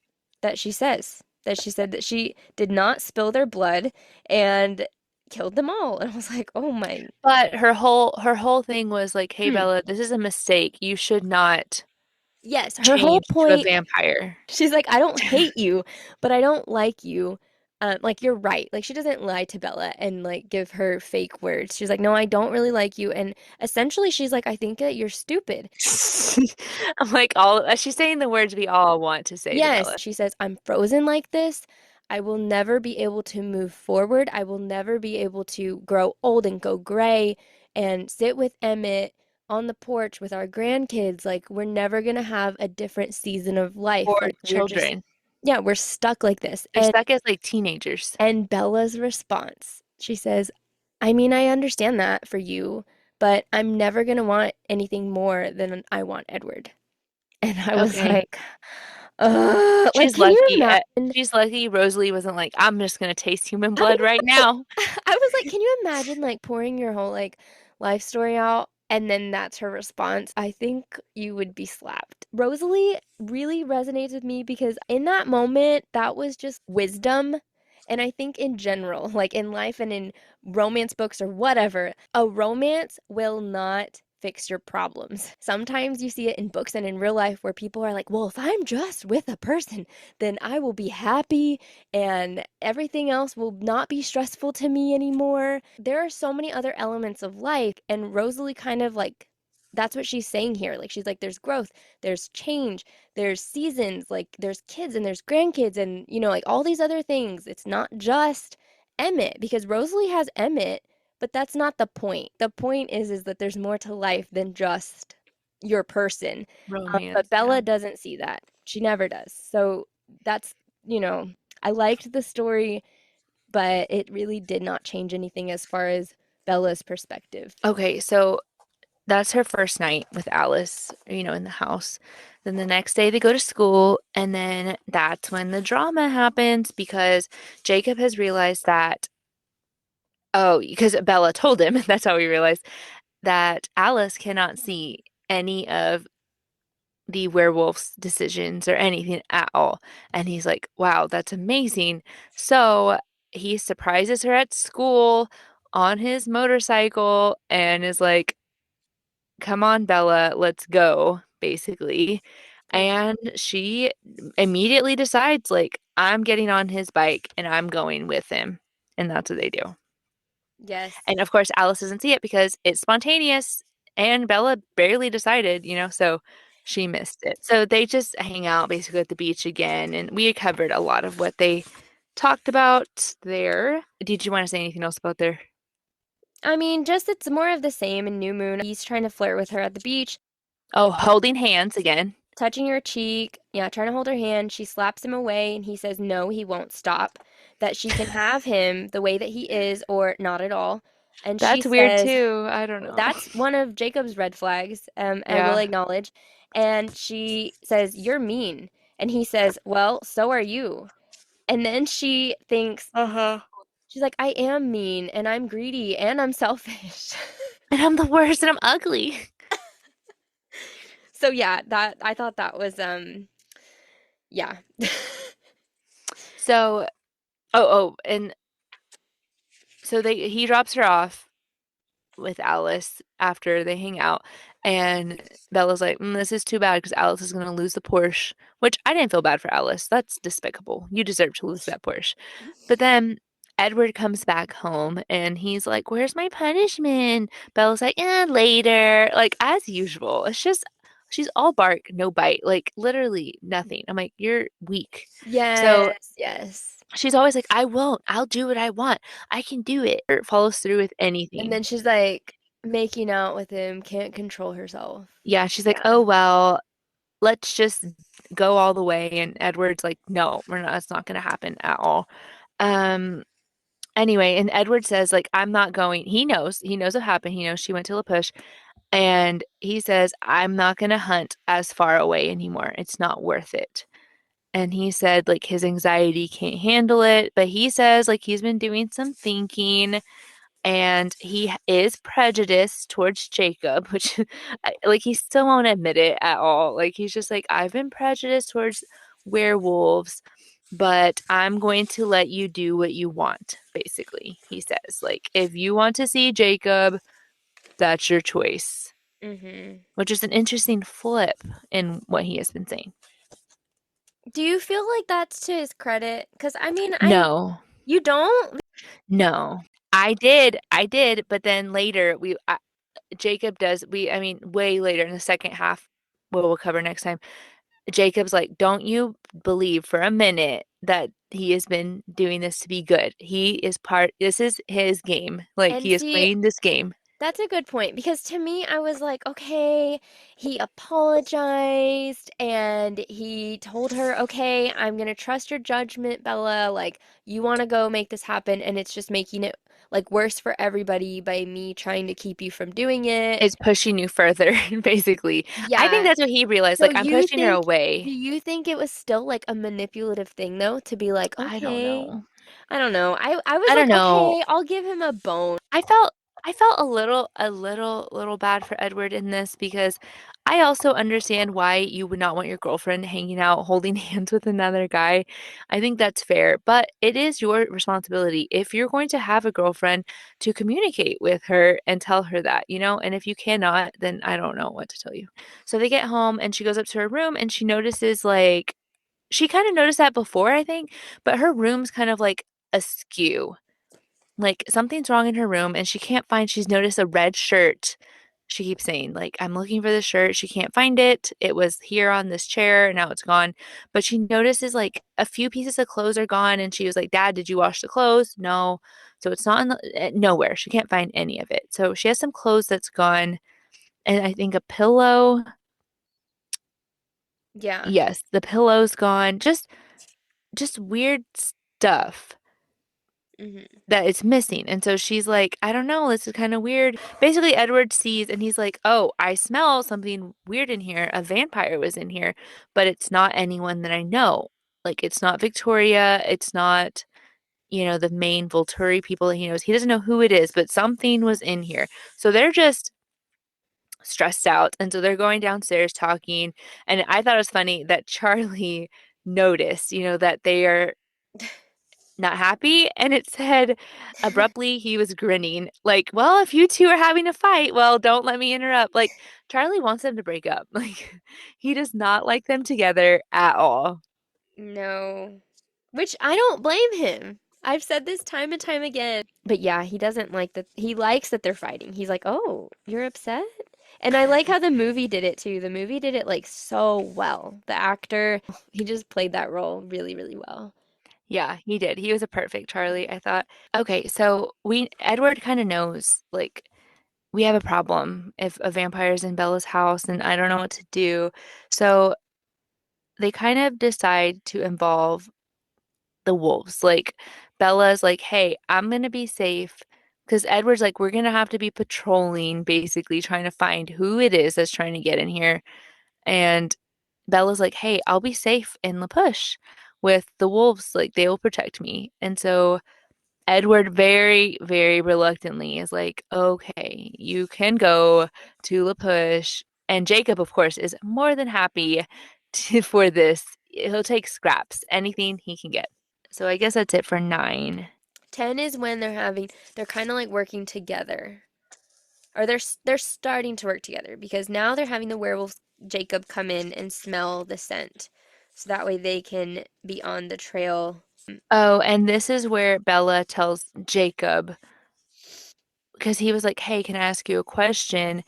[SPEAKER 2] that she says that she said that she did not spill their blood and killed them all. And I was like, oh my,
[SPEAKER 1] But her whole thing was like, "Hey
[SPEAKER 2] hmm.
[SPEAKER 1] Bella, this is a mistake. You should not
[SPEAKER 2] Yes, her whole
[SPEAKER 1] change to a
[SPEAKER 2] point,
[SPEAKER 1] vampire."
[SPEAKER 2] she's like, I don't hate you, but I don't like you. Like you're right. Like she doesn't lie to Bella and like give her fake words. She's like, no, I don't really like you. And essentially she's like, I think that you're stupid.
[SPEAKER 1] I'm like all she's saying the words we all want to say to
[SPEAKER 2] Yes,
[SPEAKER 1] Bella.
[SPEAKER 2] she says, I'm frozen like this. I will never be able to move forward. I will never be able to grow old and go gray and sit with Emmett on the porch with our grandkids. Like, we're never going to have a different season of life.
[SPEAKER 1] Or
[SPEAKER 2] Like, we're just,
[SPEAKER 1] children.
[SPEAKER 2] yeah, we're stuck like this.
[SPEAKER 1] They're stuck as like teenagers.
[SPEAKER 2] And Bella's response, she says, I mean, I understand that for you, but I'm never going to want anything more than I want Edward. And I was
[SPEAKER 1] Okay.
[SPEAKER 2] like, Like,
[SPEAKER 1] She's
[SPEAKER 2] can you
[SPEAKER 1] lucky.
[SPEAKER 2] imagine?
[SPEAKER 1] She's lucky Rosalie wasn't like, I'm just gonna taste human blood right now.
[SPEAKER 2] I was like, can you imagine like pouring your whole like life story out and then that's her response? I think you would be slapped. Rosalie really resonates with me because in that moment, that was just wisdom. And I think in general, like in life and in romance books or whatever, a romance will not fix your problems. Sometimes you see it in books and in real life where people are like, well, if I'm just with a person, then I will be happy and everything else will not be stressful to me anymore. There are so many other elements of life, and Rosalie kind of like that's what she's saying here. Like she's like there's growth, there's change, there's seasons, like there's kids and there's grandkids and like all these other things. It's not just Emmett because Rosalie has Emmett, but that's not the point. The point is that there's more to life than just your person. But
[SPEAKER 1] Romance, yeah.
[SPEAKER 2] Bella doesn't see that. She never does. So that's you know, I liked the story, but it really did not change anything as far as Bella's perspective.
[SPEAKER 1] Okay, so that's her first night with Alice, in the house. Then the next day they go to school, and then that's when the drama happens because Jacob has realized that, oh, because Bella told him, that's how we realized that Alice cannot see any of the werewolf's decisions or anything at all. And he's like, wow, that's amazing. So he surprises her at school on his motorcycle and is like, come on, Bella, let's go, basically.
[SPEAKER 2] Mhm.
[SPEAKER 1] And she immediately decides, like, I'm getting on his bike and I'm going with him. And that's what they do.
[SPEAKER 2] Yes.
[SPEAKER 1] And of course, Alice doesn't see it because it's spontaneous and Bella barely decided, so she missed it. So they just hang out basically at the beach again. And we covered a lot of what they talked about there. Did you want to say anything else about there?
[SPEAKER 2] I mean, just it's more of the same in New Moon. He's trying to flirt with her at the beach,
[SPEAKER 1] Oh, holding hands again.
[SPEAKER 2] touching her cheek, yeah, trying to hold her hand. She slaps him away, and he says no, he won't stop. That she can have him the way that he is or not at all. And she
[SPEAKER 1] That's weird
[SPEAKER 2] says,
[SPEAKER 1] too. I don't know.
[SPEAKER 2] that's one of Jacob's red flags, I will
[SPEAKER 1] Yeah.
[SPEAKER 2] acknowledge. And she says, you're mean. And he says, well, so are you. And then she thinks,
[SPEAKER 1] Uh-huh.
[SPEAKER 2] she's like, I am mean and I'm greedy and I'm selfish.
[SPEAKER 1] And I'm the worst and I'm ugly.
[SPEAKER 2] So yeah, that I thought that was yeah.
[SPEAKER 1] So, and so he drops her off with Alice after they hang out. And Bella's like, this is too bad because Alice is going to lose the Porsche, which I didn't feel bad for Alice. That's despicable. You deserve to lose that Porsche. But then Edward comes back home and he's like, where's my punishment? Bella's like, later. Like, as usual. It's just, she's all bark, no bite. Like, literally nothing. I'm like, you're weak. So
[SPEAKER 2] Yes, yes.
[SPEAKER 1] she's always like, I won't. I'll do what I want. I can do it. Or follows through with
[SPEAKER 2] And then
[SPEAKER 1] anything.
[SPEAKER 2] she's like making out with him, can't control herself.
[SPEAKER 1] Yeah, she's like,
[SPEAKER 2] Yeah.
[SPEAKER 1] oh, well, let's just go all the way. And Edward's like, no, we're not, it's not going to happen at all. Um, anyway, and Edward says, like, I'm not going. He knows what happened. He knows she went to La Push. And he says, I'm not going to hunt as far away anymore. It's not worth it. And he said, like, his anxiety can't handle it. But he says, like, he's been doing some thinking and he is prejudiced towards Jacob, which like he still won't admit it at all. Like he's just like, I've been prejudiced towards werewolves, but I'm going to let you do what you want, basically. He says, like, if you want to see Jacob, that's your choice,
[SPEAKER 2] Hmm.
[SPEAKER 1] which is an interesting flip in what he has been saying.
[SPEAKER 2] Do you feel like that's to his credit? Because I mean,
[SPEAKER 1] No,
[SPEAKER 2] you don't?
[SPEAKER 1] no. I did, but then later Jacob does I mean way later in the second half, what we'll cover next time. Jacob's like, don't you believe for a minute that he has been doing this to be good. This is his game. Like
[SPEAKER 2] And
[SPEAKER 1] he is
[SPEAKER 2] see,
[SPEAKER 1] playing this game.
[SPEAKER 2] That's a good point because to me, I was like, okay, he apologized and he told her, okay, I'm gonna trust your judgment, Bella. Like, you want to go make this happen, and it's just making it like worse for everybody by me trying to keep you from doing it.
[SPEAKER 1] It's pushing you further, basically. I think
[SPEAKER 2] Yeah.
[SPEAKER 1] that's what he realized.
[SPEAKER 2] So
[SPEAKER 1] Like, I'm pushing her
[SPEAKER 2] do
[SPEAKER 1] away.
[SPEAKER 2] you think it was still like a manipulative thing though, to be like,
[SPEAKER 1] I don't
[SPEAKER 2] okay,
[SPEAKER 1] know.
[SPEAKER 2] I don't know. I was
[SPEAKER 1] I don't
[SPEAKER 2] like,
[SPEAKER 1] know.
[SPEAKER 2] okay, I'll give him a bone.
[SPEAKER 1] I felt I felt a little bad for Edward in this because I also understand why you would not want your girlfriend hanging out holding hands with another guy. I think that's fair, but it is your responsibility if you're going to have a girlfriend to communicate with her and tell her that, you know? And if you cannot, then I don't know what to tell you. So they get home and she goes up to her room and she notices like she kind of noticed that before, I think, but her room's kind of like askew. Like something's wrong in her room and she can't find, she's noticed a red shirt. She keeps saying, like, I'm looking for the shirt. She can't find it. It was here on this chair and now it's gone. But she notices like a few pieces of clothes are gone and she was like, Dad, did you wash the clothes? No. So it's not in nowhere. She can't find any of it. So she has some clothes that's gone and I think a pillow.
[SPEAKER 2] Yeah.
[SPEAKER 1] Yes, the pillow's gone. Just weird stuff
[SPEAKER 2] Hmm.
[SPEAKER 1] that it's missing. And so she's like, I don't know, this is kind of weird. Basically, Edward sees and he's like, oh, I smell something weird in here. A vampire was in here, but it's not anyone that I know. Like, it's not Victoria. It's not, the main Volturi people that he knows. He doesn't know who it is, but something was in here. So they're just stressed out. And so they're going downstairs talking. And I thought it was funny that Charlie noticed, that they are not happy. And it said abruptly he was grinning, like, well, if you two are having a fight, well, don't let me interrupt. Like, Charlie wants them to break up. Like, he does not like them together at all.
[SPEAKER 2] No. Which I don't blame him. I've said this time and time again. But yeah, he doesn't like that. He likes that they're fighting. He's like, "Oh, you're upset?" And I like how the movie did it too. The movie did it like so well. The actor, he just played that role really, really well.
[SPEAKER 1] Yeah, he did. He was a perfect Charlie, I thought. Okay, so Edward kind of knows, like, we have a problem if a vampire's in Bella's house and I don't know what to do. So they kind of decide to involve the wolves. Like Bella's like, "Hey, I'm gonna be safe." Because Edward's like, we're gonna have to be patrolling, basically trying to find who it is that's trying to get in here. And Bella's like, hey, I'll be safe in La Push with the wolves. Like, they will protect me. And so Edward very, very reluctantly is like, okay, you can go to La Push. And Jacob, of course, is more than happy for this. He'll take scraps, anything he can get. So I guess that's it for 9.
[SPEAKER 2] 10 is when they're kind of like working together. Or they're starting to work together because now they're having the werewolf Jacob come in and smell the scent. So that way they can be on the trail.
[SPEAKER 1] Oh, and this is where Bella tells Jacob, because he was like, hey, can I ask you a question?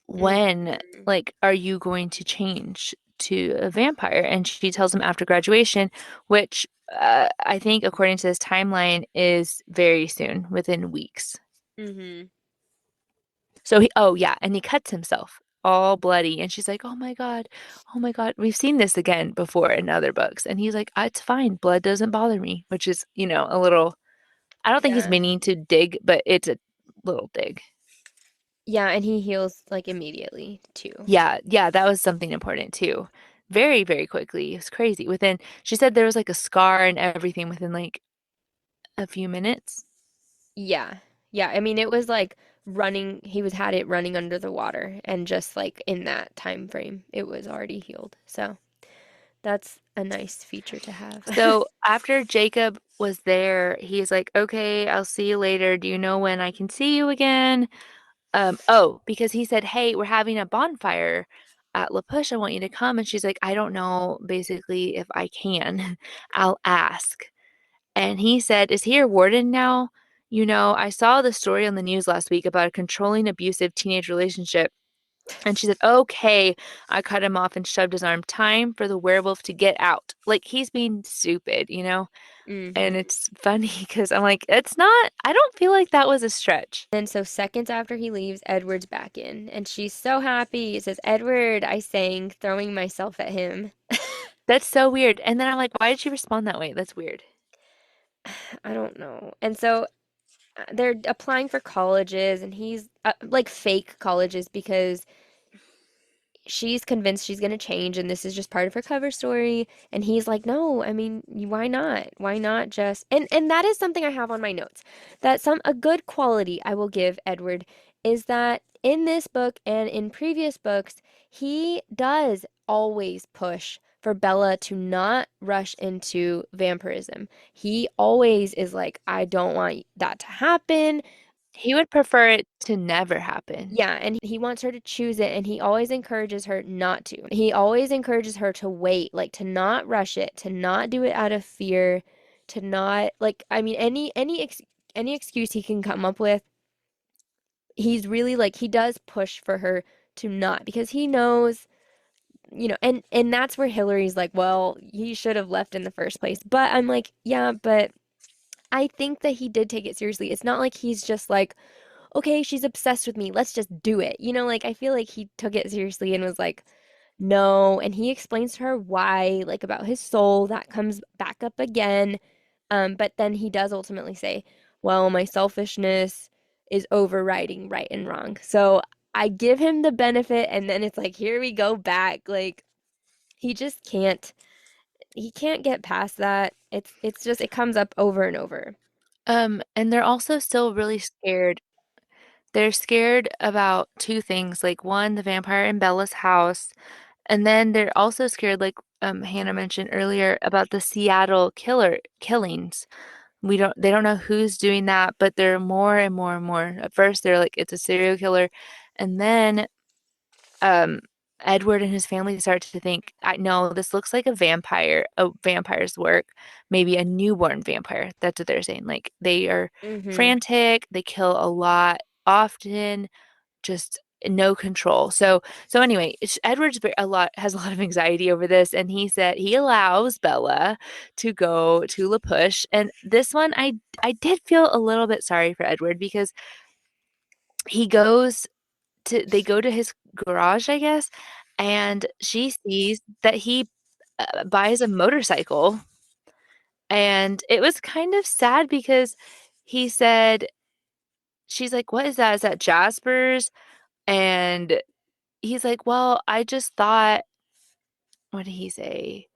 [SPEAKER 1] When,
[SPEAKER 2] Mhm.
[SPEAKER 1] like, are you going to change to a vampire? And she tells him after graduation, which I think, according to this timeline, is very soon, within weeks.
[SPEAKER 2] Mhm.
[SPEAKER 1] So oh yeah, and he cuts himself all bloody. And she's like, oh my God, we've seen this again before in other books. And he's like, it's fine. Blood doesn't bother me, which is, a little, I don't think he's
[SPEAKER 2] Yeah.
[SPEAKER 1] meaning to dig, but it's a little dig.
[SPEAKER 2] Yeah, and he heals like immediately too.
[SPEAKER 1] Yeah, yeah, that was something important too. Very, very quickly. It was crazy. She said there was like a scar and everything within like a few minutes.
[SPEAKER 2] Yeah. Yeah, I mean it was like running he was had it running under the water and just like in that time frame it was already healed. So, that's a nice feature to have.
[SPEAKER 1] So after Jacob was there, he's like, okay, I'll see you later. Do you know when I can see you again? Because he said, hey, we're having a bonfire at La Push. I want you to come. And she's like, I don't know, basically, if I can. I'll ask. And he said, is he your warden now? I saw the story on the news last week about a controlling, abusive teenage relationship. And she said, okay, I cut him off and shoved his arm. Time for the werewolf to get out. Like he's being stupid, you know? And
[SPEAKER 2] Hmm.
[SPEAKER 1] it's funny because I'm like, it's not, I don't feel like that was a stretch.
[SPEAKER 2] And so seconds after he leaves, Edward's back in, and she's so happy. It says, "Edward," I sang, throwing myself at him.
[SPEAKER 1] That's so weird. And then I'm like, why did she respond that way? That's weird.
[SPEAKER 2] I don't know. And so they're applying for colleges, and he's like fake colleges because she's convinced she's going to change and this is just part of her cover story, and he's like, no, I mean, why not, why not just, and that is something I have on my notes, that some a good quality I will give Edward is that in this book and in previous books he does always push for Bella to not rush into vampirism. He always is like, I don't want that to happen.
[SPEAKER 1] He would prefer it to never happen.
[SPEAKER 2] Yeah, and he wants her to choose it, and he always encourages her not to. He always encourages her to wait, like to not rush it, to not do it out of fear, to not like I mean any excuse he can come up with. He's really like he does push for her to not because he knows, and that's where Hillary's like, well, he should have left in the first place. But I'm like, yeah, but I think that he did take it seriously. It's not like he's just like, okay, she's obsessed with me. Let's just do it. Like I feel like he took it seriously and was like, no. And he explains to her why, like about his soul that comes back up again. But then he does ultimately say, well, my selfishness is overriding right and wrong. So I give him the benefit, and then it's like, here we go back. Like he just he can't get past that. It's just it comes up over and over.
[SPEAKER 1] And they're also still really scared. They're scared about two things, like one, the vampire in Bella's house, and then they're also scared, like Hannah mentioned earlier, about the Seattle killings. They don't know who's doing that, but there are more and more and more. At first, they're like, it's a serial killer. And then um, Edward and his family start to think, I know this looks like a vampire's work, maybe a newborn vampire. That's what they're saying. Like they are
[SPEAKER 2] Mm-hmm.
[SPEAKER 1] frantic, they kill a lot often, just no control. So anyway, Edward's has a lot of anxiety over this, and he said he allows Bella to go to La Push. And this one, I did feel a little bit sorry for Edward because he goes they go to his garage, I guess, and she sees that he buys a motorcycle, and it was kind of sad because he said, she's like, "What is that? Is that Jasper's?" And he's like, "Well, I just thought, what did he say?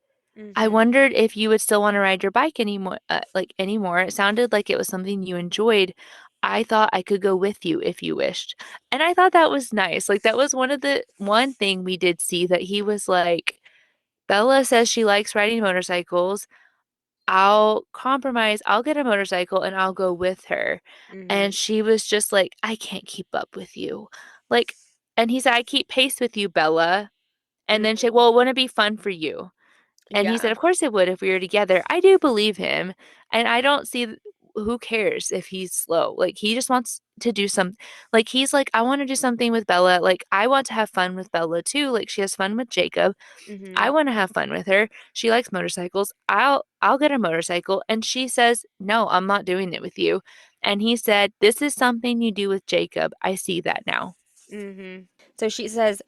[SPEAKER 1] I
[SPEAKER 2] Mm-hmm.
[SPEAKER 1] wondered if you would still want to ride your bike anymore, anymore. It sounded like it was something you enjoyed. I thought I could go with you if you wished." And I thought that was nice. Like that was one thing we did see that he was like, Bella says she likes riding motorcycles. I'll compromise. I'll get a motorcycle and I'll go with her.
[SPEAKER 2] Mm-hmm.
[SPEAKER 1] And she was just like, I can't keep up with you. Like, and he said, I keep pace with you, Bella. And then she,
[SPEAKER 2] Mm-hmm.
[SPEAKER 1] well, wouldn't it be fun for you? And he said,
[SPEAKER 2] Yeah.
[SPEAKER 1] of course it would if we were together. I do believe him. And I don't see who cares if he's slow. Like he just wants to do some, like he's like, I want to do something with Bella. Like I want to have fun with Bella too. Like she has fun with Jacob.
[SPEAKER 2] Mm-hmm.
[SPEAKER 1] I want to have fun with her. She likes motorcycles. I'll get a motorcycle. And she says, "No, I'm not doing it with you." And he said, "This is something you do with Jacob. I see that now."
[SPEAKER 2] Mm-hmm. So she says,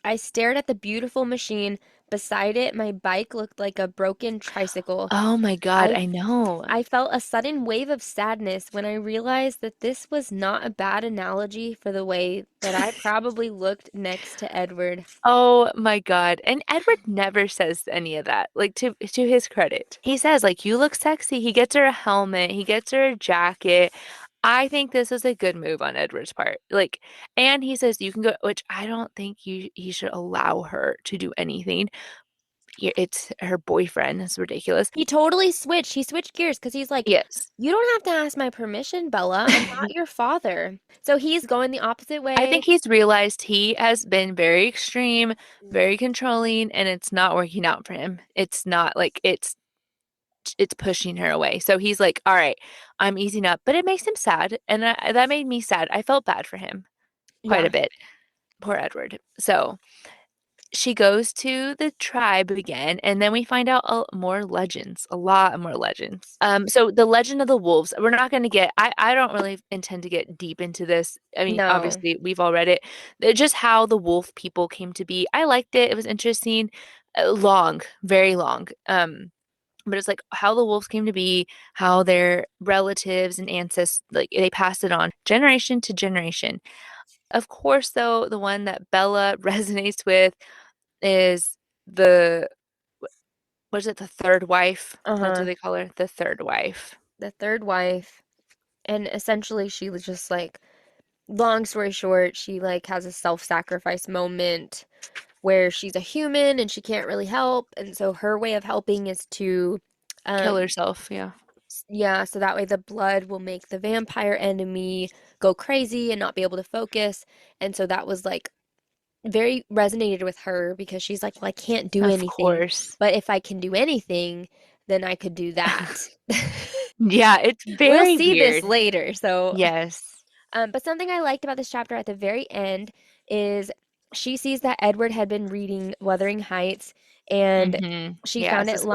[SPEAKER 2] I stared at the beautiful machine. Beside it, my bike looked like a broken tricycle.
[SPEAKER 1] Oh my God,
[SPEAKER 2] I
[SPEAKER 1] I know.
[SPEAKER 2] I felt a sudden wave of sadness when I realized that this was not a bad analogy for the way that I probably looked next to Edward.
[SPEAKER 1] Oh my God. And Edward never says any of that. Like to his credit. He says like you look sexy. He gets her a helmet, he gets her a jacket. I think this is a good move on Edward's part. Like, and he says you can go, which I don't think he should allow her to do anything. It's her boyfriend. It's ridiculous.
[SPEAKER 2] He totally switched. He switched gears because he's like,
[SPEAKER 1] Yes.
[SPEAKER 2] you don't have to ask my permission, Bella. I'm not your father. So he's going the opposite
[SPEAKER 1] I
[SPEAKER 2] way.
[SPEAKER 1] think he's realized he has been very extreme,
[SPEAKER 2] Mhm.
[SPEAKER 1] very controlling, and it's not working out for him. It's not like it's pushing her away. So he's like, "All right, I'm easing up," but it makes him sad, and that made me sad. I felt bad for him quite a
[SPEAKER 2] Yeah.
[SPEAKER 1] bit. Poor Edward. So she goes to the tribe again, and then we find out more legends, a lot more legends. So the legend of the wolves, we're not going to get, I don't really intend to get deep into this. I mean,
[SPEAKER 2] No.
[SPEAKER 1] obviously, we've all read it. Just how the wolf people came to be. I liked it. It was interesting. Long, very long. But it's like how the wolves came to be, how their relatives and ancestors, like they passed it on generation to generation. Of course, though, the one that Bella resonates with is the what is it, the third wife? That's what
[SPEAKER 2] Uh-huh.
[SPEAKER 1] they call her, the third wife.
[SPEAKER 2] The third wife. And essentially she was just like, long story short, she like has a self-sacrifice moment where she's a human and she can't really help, and so her way of helping is to
[SPEAKER 1] Kill
[SPEAKER 2] um
[SPEAKER 1] herself, yeah.
[SPEAKER 2] yeah, so that way the blood will make the vampire enemy go crazy and not be able to focus. And so that was like very resonated with her because she's like, well, I can't do
[SPEAKER 1] Of
[SPEAKER 2] anything,
[SPEAKER 1] course.
[SPEAKER 2] but if I can do anything, then I could do that.
[SPEAKER 1] Yeah, it's
[SPEAKER 2] We'll
[SPEAKER 1] very
[SPEAKER 2] see this
[SPEAKER 1] weird.
[SPEAKER 2] later. So
[SPEAKER 1] Yes.
[SPEAKER 2] but something I liked about this chapter at the very end is she sees that Edward had been reading Wuthering Heights, and she
[SPEAKER 1] Yeah,
[SPEAKER 2] found
[SPEAKER 1] this
[SPEAKER 2] it
[SPEAKER 1] is good.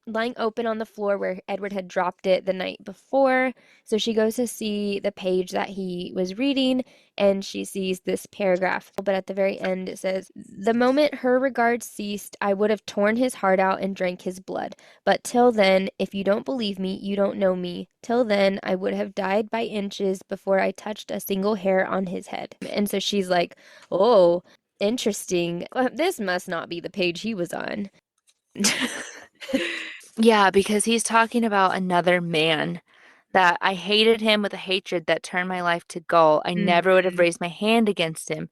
[SPEAKER 2] lying open on the floor where Edward had dropped it the night before. So she goes to see the page that he was reading, and she sees this paragraph. But at the very end it says, "The moment her regard ceased, I would have torn his heart out and drank his blood. But till then, if you don't believe me, you don't know me. Till then, I would have died by inches before I touched a single hair on his head." And so she's like, oh, interesting. This must not be the page he was on.
[SPEAKER 1] Yeah, because he's talking about another man that I hated him with a hatred that turned my life to gall. I never would have
[SPEAKER 2] Hmm.
[SPEAKER 1] raised my hand against him.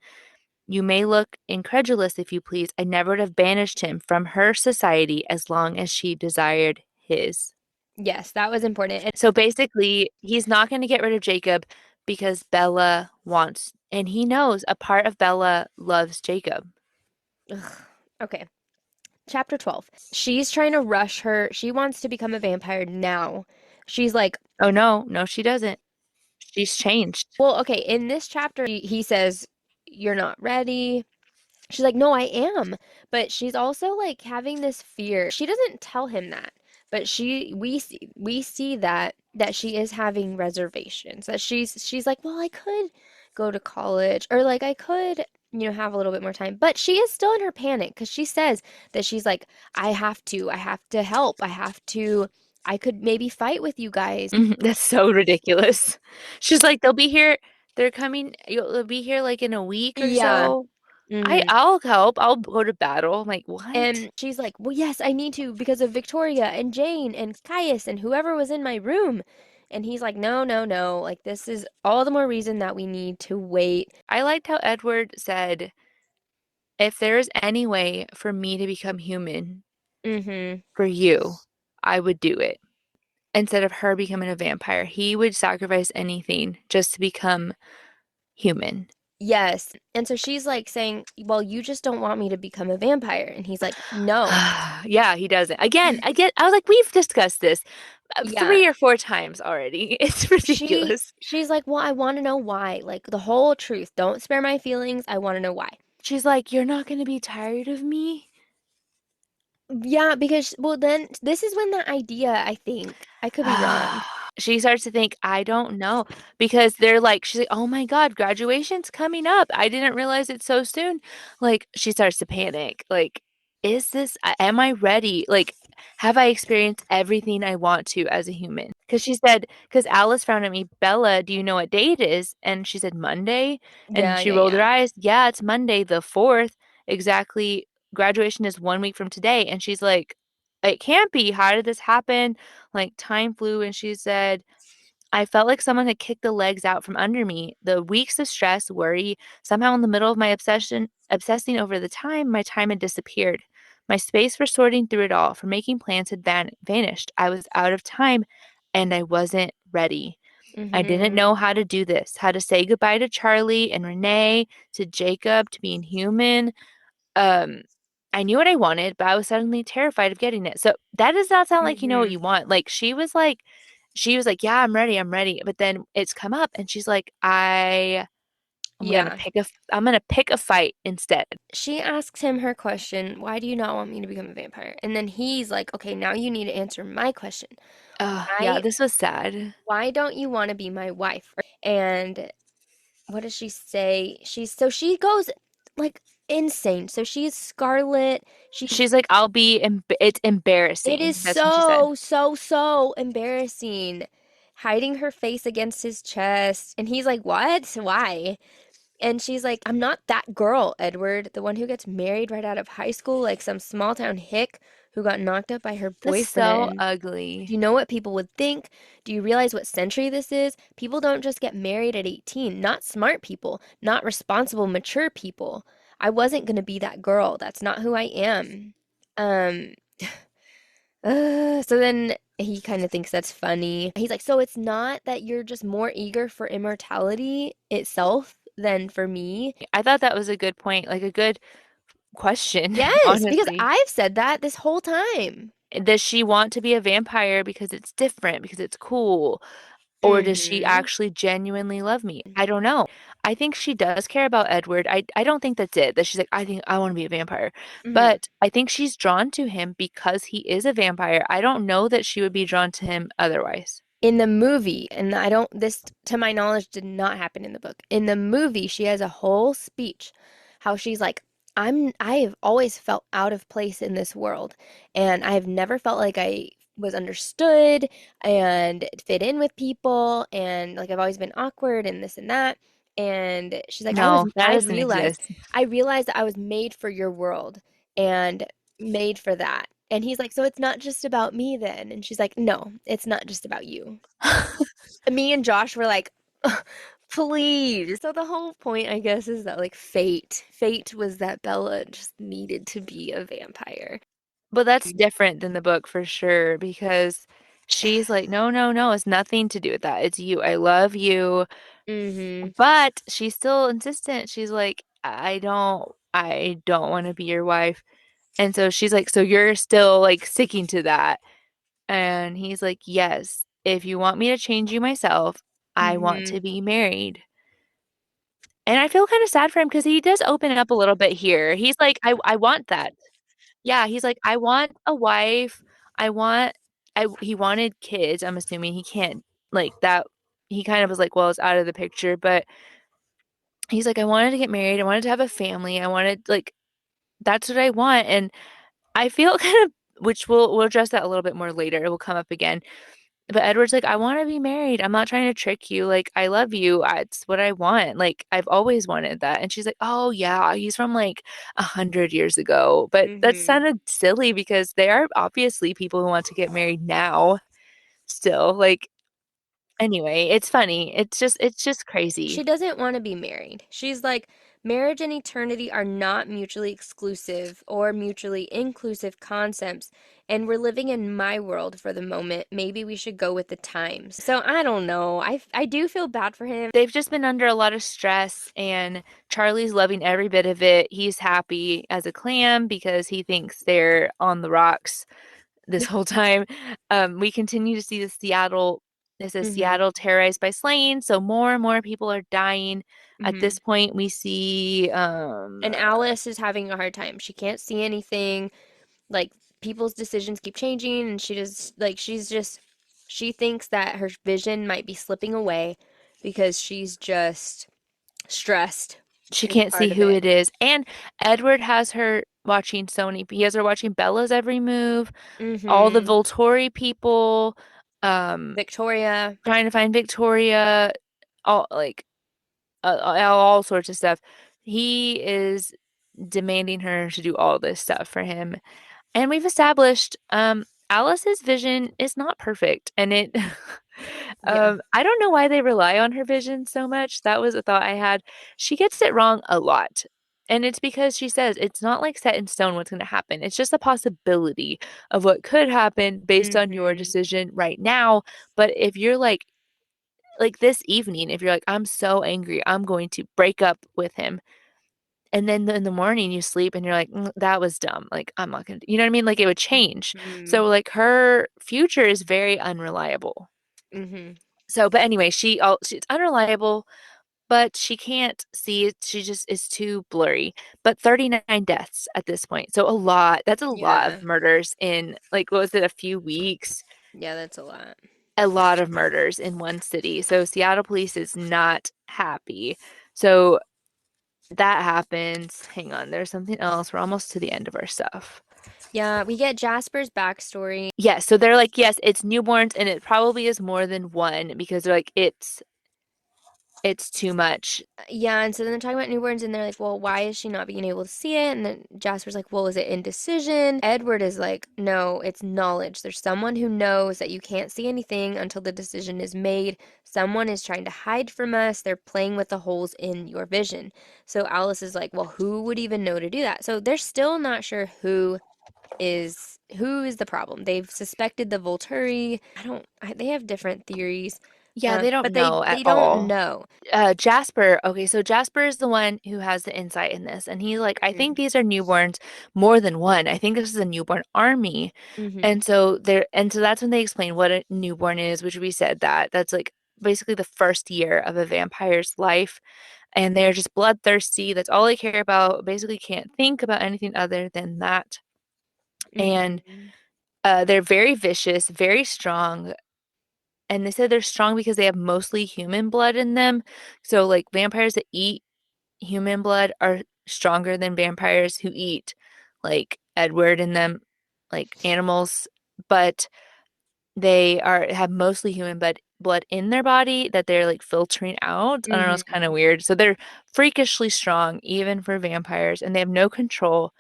[SPEAKER 1] You may look incredulous if you please. I never would have banished him from her society as long as she desired his.
[SPEAKER 2] Yes, that was important. And
[SPEAKER 1] So basically, he's not going to get rid of Jacob because Bella wants, and he knows a part of Bella loves Jacob.
[SPEAKER 2] ugh, okay, chapter 12. She's trying to rush her. She wants to become a vampire now. She's like,
[SPEAKER 1] Oh no, no, she doesn't. She's changed.
[SPEAKER 2] well, okay, in this chapter, he says, you're not ready. She's like, no, I am. But she's also like having this fear. She doesn't tell him that, but we see that she is having reservations. That she's like, well, I could go to college, or like I could, have a little bit more time. But she is still in her panic because she says that she's like, I have to help. I could maybe fight with you guys.
[SPEAKER 1] Mhm, that's so ridiculous. She's like, they'll be here. They're coming. They'll be here like in a week or
[SPEAKER 2] Yeah.
[SPEAKER 1] so.
[SPEAKER 2] Hmm.
[SPEAKER 1] I'll help. I'll go to battle. I'm like, what?
[SPEAKER 2] And she's like, well, yes, I need to because of Victoria and Jane and Caius and whoever was in my room. And he's like, no, no, no. Like, this is all the more reason that we need to wait.
[SPEAKER 1] I liked how Edward said, if there's any way for me to become human
[SPEAKER 2] Mm-hmm.
[SPEAKER 1] for you, I would do it. Instead of her becoming a vampire, he would sacrifice anything just to become human.
[SPEAKER 2] Yes. And so she's like saying, well, you just don't want me to become a vampire. And he's like, no.
[SPEAKER 1] Yeah, he doesn't. Again, I was like, we've discussed this
[SPEAKER 2] Yeah.
[SPEAKER 1] 3 or 4 times already. It's ridiculous.
[SPEAKER 2] She's like, well, I want to know why. Like, the whole truth. Don't spare my feelings. I want to know why.
[SPEAKER 1] She's like, you're not going to be tired of me?
[SPEAKER 2] Yeah, because, well, then this is when that idea, I think, I could be wrong.
[SPEAKER 1] She starts to think, I don't know, because they're like, she's like, oh my God, graduation's coming up. I didn't realize it so soon. Like, she starts to panic. Like, is this, am I ready? Like, have I experienced everything I want to as a human? Because she said, because Alice frowned at me, Bella, do you know what day it is? And she said, Monday. And
[SPEAKER 2] Yeah,
[SPEAKER 1] she
[SPEAKER 2] yeah,
[SPEAKER 1] rolled her
[SPEAKER 2] yeah.
[SPEAKER 1] eyes. Yeah, it's Monday, the 4th. Exactly. Graduation is 1 week from today. And she's like, it can't be. How did this happen? Like time flew, and she said, I felt like someone had kicked the legs out from under me. The weeks of stress, worry, somehow in the middle of my obsessing over the time, my time had disappeared. My space for sorting through it all, for making plans had vanished. I was out of time and I wasn't ready. I didn't
[SPEAKER 2] Mm-hmm.
[SPEAKER 1] know how to do this, how to say goodbye to Charlie and Renee, to Jacob, to being human. Um, I knew what I wanted, but I was suddenly terrified of getting it. So that does not sound like you know what
[SPEAKER 2] Mm-hmm.
[SPEAKER 1] you want. Like she was like, yeah, I'm ready, I'm ready. But then it's come up and she's like, I
[SPEAKER 2] Yeah.
[SPEAKER 1] I'm gonna pick a fight instead.
[SPEAKER 2] She asks him her question, why do you not want me to become a vampire? And then he's like, okay, now you need to answer my question.
[SPEAKER 1] Yeah,
[SPEAKER 2] Why
[SPEAKER 1] this was sad.
[SPEAKER 2] why don't you want to be my wife? And what does she say? She goes like insane. So she's Scarlet. She's
[SPEAKER 1] She's like, it's
[SPEAKER 2] it is
[SPEAKER 1] embarrassing. That's what she said.
[SPEAKER 2] so embarrassing. Hiding her face against his chest. And he's like, "What? Why?" And she's like, I'm not that girl, Edward, the one who gets married right out of high school, like some small town hick who got knocked up by her
[SPEAKER 1] That's so
[SPEAKER 2] boyfriend. Do
[SPEAKER 1] ugly.
[SPEAKER 2] you know what people would think? Do you realize what century this is? People don't just get married at 18. Not smart people, not responsible, mature people. I wasn't going to be that girl. That's not who I am. Um, so then he kind of thinks that's funny. He's like, so it's not that you're just more eager for immortality itself than for me?
[SPEAKER 1] I thought that was a good point, like a good question,
[SPEAKER 2] Yes, because
[SPEAKER 1] honestly.
[SPEAKER 2] I've said that this whole time.
[SPEAKER 1] Does she want to be a vampire because it's different, because it's cool? Or does she
[SPEAKER 2] Mm-hmm.
[SPEAKER 1] actually genuinely love me? I don't know. I think she does care about Edward. I don't think that's it, that she's like, I think I want to be a vampire.
[SPEAKER 2] Mm-hmm.
[SPEAKER 1] But I think she's drawn to him because he is a vampire. I don't know that she would be drawn to him otherwise.
[SPEAKER 2] In the movie, and I don't, this to my knowledge did not happen in the book. In the movie, she has a whole speech how she's like, I have always felt out of place in this world, and I have never felt like I was understood and fit in with people, and like I've always been awkward and this and that. And she's like,
[SPEAKER 1] No, that doesn't exist.
[SPEAKER 2] I realized that I was made for your world and made for that. And he's like, so it's not just about me then. And she's like, no, it's not just about you. Me and Josh were like, please. So the whole point, I guess, is that like fate was that Bella just needed to be a vampire.
[SPEAKER 1] But that's different than the book for sure because she's like, no, no, no, it's nothing to do with that. It's you. I love you.
[SPEAKER 2] Mm-hmm.
[SPEAKER 1] But she's still insistent. She's like, I don't want to be your wife. And so she's like, so you're still like sticking to that. And he's like, yes, if you want me to change you myself, I want
[SPEAKER 2] Mm-hmm.
[SPEAKER 1] to be married. And I feel kind of sad for him because he does open up a little bit here. He's like, I want that. Yeah, he's like, I want a wife. I want he wanted kids. I'm assuming he can't like that. He kind of was like, well, it's out of the picture, but he's like, I wanted to get married. I wanted to have a family. I wanted like that's what I want. And I feel kind of which we'll address that a little bit more later. It will come up again. But Edward's like, I want to be married. I'm not trying to trick you. Like, I love you. It's what I want. Like, I've always wanted that. And she's like, oh yeah, he's from like 100 years ago. But that
[SPEAKER 2] Mm-hmm.
[SPEAKER 1] sounded silly because they are obviously people who want to get married now still. Like, anyway, it's funny. It's just
[SPEAKER 2] She
[SPEAKER 1] crazy.
[SPEAKER 2] doesn't want to be married. She's like, marriage and eternity are not mutually exclusive or mutually inclusive concepts, and we're living in my world for the moment. Maybe we should go with the times. So I don't know. I do feel bad for him.
[SPEAKER 1] They've just been under a lot of stress, and Charlie's loving every bit of it. He's happy as a clam because he thinks they're on the rocks this whole time. We continue to see it says
[SPEAKER 2] Mm-hmm.
[SPEAKER 1] Seattle terrorized by slaying, so more and more people are dying. At
[SPEAKER 2] Mm-hmm.
[SPEAKER 1] this point, we see
[SPEAKER 2] And Alice is having a hard time. She can't see anything. Like people's decisions keep changing, and she thinks that her vision might be slipping away because she's just stressed
[SPEAKER 1] she
[SPEAKER 2] in
[SPEAKER 1] can't see
[SPEAKER 2] part of
[SPEAKER 1] who
[SPEAKER 2] it.
[SPEAKER 1] it is, and Edward has her watching Sony. He has her watching Bella's every move, all the
[SPEAKER 2] Mm-hmm.
[SPEAKER 1] Volturi people, um,
[SPEAKER 2] Victoria.
[SPEAKER 1] trying to find Victoria, all like all sorts of stuff. He is demanding her to do all this stuff for him. And we've established Alice's vision is not perfect and it
[SPEAKER 2] Yeah.
[SPEAKER 1] I don't know why they rely on her vision so much. That was a thought I had. She gets it wrong a lot. And it's because she says it's not like set in stone what's going to happen. It's just a possibility of what could happen based on your
[SPEAKER 2] Mm-hmm.
[SPEAKER 1] decision right now. But if you're like this evening, if you're like, I'm so angry, I'm going to break up with him. And then in the morning you sleep and you're like, that was dumb. Like, I'm not going to, you know what I mean? Like, it would change.
[SPEAKER 2] Mm-hmm.
[SPEAKER 1] So, like, her future is very unreliable.
[SPEAKER 2] Mm-hmm.
[SPEAKER 1] So, but anyway, she's unreliable. but she can't see it. She just is too blurry. But 39 deaths at this point. So a lot. That's a lot
[SPEAKER 2] Yeah.
[SPEAKER 1] of murders in, like, what was it, a few weeks?
[SPEAKER 2] Yeah, that's a lot.
[SPEAKER 1] A lot of murders in one city. So Seattle police is not happy. So that happens. Hang on, there's something else. We're almost to the end of our stuff.
[SPEAKER 2] Yeah, we get Jasper's backstory.
[SPEAKER 1] Yes, so they're like, yes, it's newborns, and it probably is more than one because they're like, it's too much.
[SPEAKER 2] Yeah, and so then they're talking about newborns, and they're like, well, why is she not being able to see it? And then Jasper's like, well, is it indecision? Edward is like, no, it's knowledge. There's someone who knows that you can't see anything until the decision is made. Someone is trying to hide from us. They're playing with the holes in your vision. So Alice is like, well, who would even know to do that? So they're still not sure who is the problem. They've suspected the Volturi. They have different theories.
[SPEAKER 1] Yeah, they don't
[SPEAKER 2] But they
[SPEAKER 1] know at
[SPEAKER 2] they don't
[SPEAKER 1] all.
[SPEAKER 2] know.
[SPEAKER 1] Jasper, okay, so Jasper is the one who has the insight in this, and he's like, I think
[SPEAKER 2] Mhm.
[SPEAKER 1] these are newborns more than one. I think this is a newborn army.
[SPEAKER 2] Mhm.
[SPEAKER 1] And so that's when they explain what a newborn is, which we said that's like basically the first year of a vampire's life. And they're just bloodthirsty. That's all they care about. Basically can't think about anything other than that. And
[SPEAKER 2] Mhm.
[SPEAKER 1] they're very vicious, very strong. And they said they're strong because they have mostly human blood in them. So like vampires that eat human blood are stronger than vampires who eat like Edward in them, like animals. But they are have mostly human blood in their body that they're like filtering out. I don't know, it's kind of
[SPEAKER 2] Mhm.
[SPEAKER 1] weird. So they're freakishly strong even for vampires, and they have no control.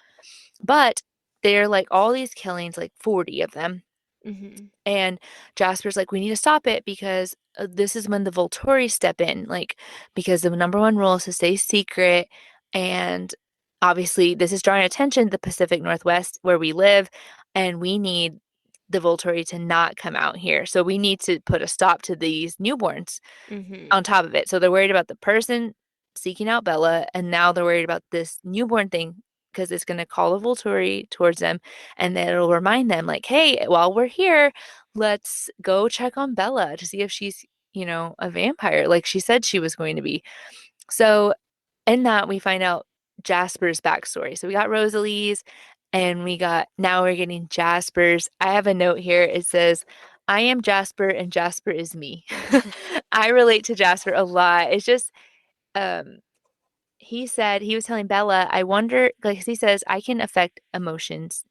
[SPEAKER 1] But they're like all these killings, like 40 of them.
[SPEAKER 2] Mhm.
[SPEAKER 1] And Jasper's like, we need to stop it because this is when the Volturi step in, like, because the number one rule is to stay secret. And obviously, this is drawing attention to the Pacific Northwest where we live, and we need the Volturi to not come out here. So we need to put a stop to these newborns
[SPEAKER 2] Mhm.
[SPEAKER 1] on top of it. So they're worried about the person seeking out Bella, and now they're worried about this newborn thing because it's going to call a Volturi towards them, and then it'll remind them, like, hey, while we're here, let's go check on Bella to see if she's, a vampire, like she said she was going to be. So in that, we find out Jasper's backstory. So we got Rosalie's, and now we're getting Jasper's. I have a note here. It says, I am Jasper, and Jasper is me. I relate to Jasper a lot. It's just, um, he said, he was telling Bella, I wonder, like he says, I can affect emotions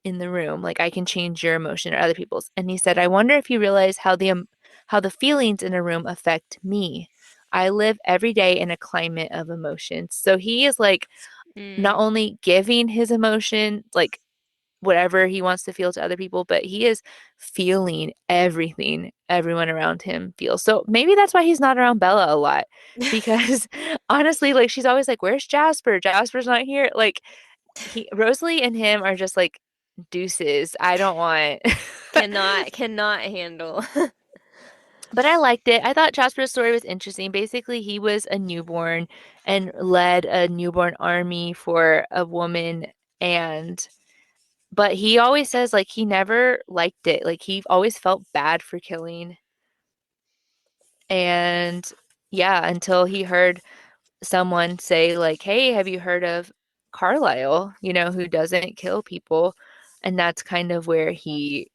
[SPEAKER 1] in the room. Like I can change your emotion or other people's. And he said, I wonder if you realize how the feelings in a room affect me. I live every day in a climate of emotions. So he is like not
[SPEAKER 2] Mm.
[SPEAKER 1] only giving his emotion, like whatever he wants to feel to other people, but he is feeling everything everyone around him feels. So maybe that's why he's not around Bella a lot. Because honestly, like she's always like, where's Jasper? Jasper's not here. Like Rosalie and him are just like deuces. I don't want.
[SPEAKER 2] Cannot handle.
[SPEAKER 1] But I liked it. I thought Jasper's story was interesting. Basically, he was a newborn and led a newborn army for a woman, and but he always says like he never liked it. Like he always felt bad for killing. And yeah, until he heard someone say like, "Hey, have you heard of Carlisle, who doesn't kill people?" And that's kind of where he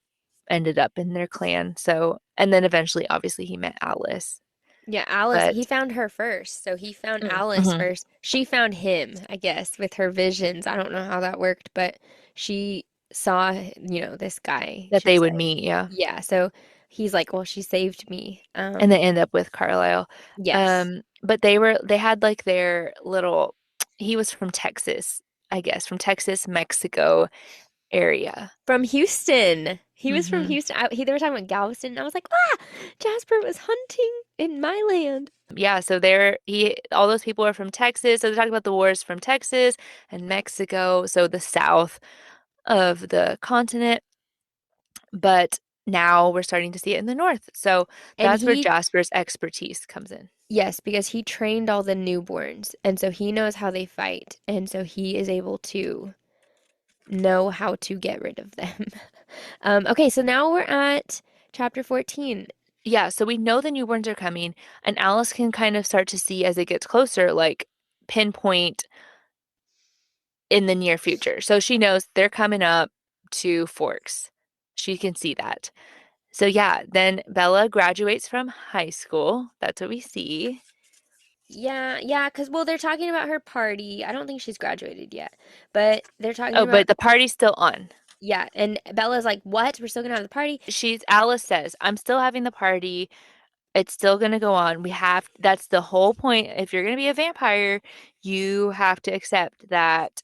[SPEAKER 1] ended up in their clan. So, and then eventually obviously he met Alice.
[SPEAKER 2] Yeah, Alice,
[SPEAKER 1] But
[SPEAKER 2] he found her first. So he found Alice
[SPEAKER 1] mhm,
[SPEAKER 2] first. She found him, I guess, with her visions. I don't know how that worked, but she saw, this guy,
[SPEAKER 1] that
[SPEAKER 2] she
[SPEAKER 1] they would
[SPEAKER 2] said.
[SPEAKER 1] meet, yeah.
[SPEAKER 2] Yeah, so he's like, well, she saved me.
[SPEAKER 1] And they end up with Carlisle.
[SPEAKER 2] Yes.
[SPEAKER 1] But they had like their little, he was from Texas, I guess, from Texas, Mexico area.
[SPEAKER 2] From Houston. He was from
[SPEAKER 1] Hmm.
[SPEAKER 2] Houston. They were talking about Galveston, and I was like, ah, Jasper was hunting in my land.
[SPEAKER 1] Yeah, so all those people are from Texas. So they're talking about the wars from Texas and Mexico, so the south of the continent. But now we're starting to see it in the north. So
[SPEAKER 2] And
[SPEAKER 1] that's where
[SPEAKER 2] he,
[SPEAKER 1] Jasper's expertise comes in.
[SPEAKER 2] yes, because he trained all the newborns, and so he knows how they fight, and so he is able to know how to get rid of them. Okay, so now we're at chapter 14.
[SPEAKER 1] Yeah, so we know the newborns are coming, and Alice can kind of start to see as it gets closer, like pinpoint in the near future. So she knows they're coming up to Forks. She can see that. So yeah, then Bella graduates from high school. That's what we see.
[SPEAKER 2] Yeah, yeah, because, well, they're talking about her party. I don't think she's graduated yet, but they're talking
[SPEAKER 1] Oh,
[SPEAKER 2] about,
[SPEAKER 1] but the party's still on.
[SPEAKER 2] yeah, and Bella's like, what? We're still gonna have the party?
[SPEAKER 1] Alice says, I'm still having the party. It's still going to go on. That's the whole point. If you're going to be a vampire, you have to accept that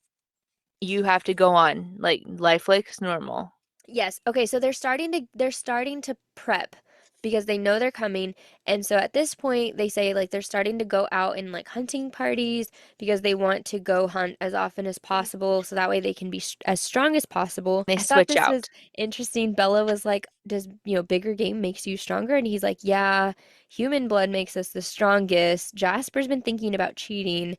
[SPEAKER 1] you have to go on. Like life like normal.
[SPEAKER 2] Yes. Okay, so they're starting to prep because they know they're coming. And so at this point they say like they're starting to go out in like hunting parties because they want to go hunt as often as possible so that way they can be as strong as possible.
[SPEAKER 1] They
[SPEAKER 2] I thought
[SPEAKER 1] switch
[SPEAKER 2] this was
[SPEAKER 1] out.
[SPEAKER 2] interesting. Bella was like, "Does, bigger game makes you stronger?" And he's like, "Yeah, human blood makes us the strongest." Jasper's been thinking about cheating.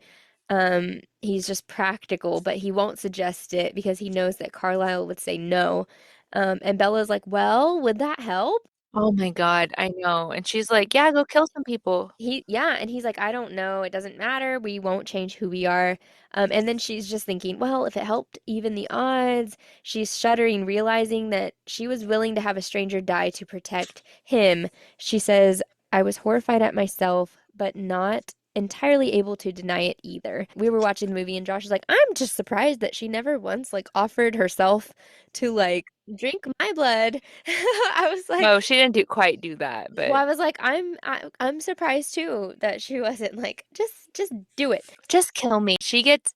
[SPEAKER 2] He's just practical, but he won't suggest it because he knows that Carlisle would say no. And Bella's like, well, would that help?
[SPEAKER 1] Oh my God, I know. And she's like, yeah, go kill some people.
[SPEAKER 2] Yeah, and he's like, I don't know, it doesn't matter, we won't change who we are. And then she's just thinking, well, if it helped even the odds, she's shuddering, realizing that she was willing to have a stranger die to protect him. She says, I was horrified at myself, but not entirely able to deny it either. We were watching the movie and Josh is like, I'm just surprised that she never once like offered herself to like drink my blood. I was like,
[SPEAKER 1] No, she didn't quite do that,
[SPEAKER 2] well,
[SPEAKER 1] but
[SPEAKER 2] I was like, I'm surprised too that she wasn't like, just do it.
[SPEAKER 1] just kill me. She gets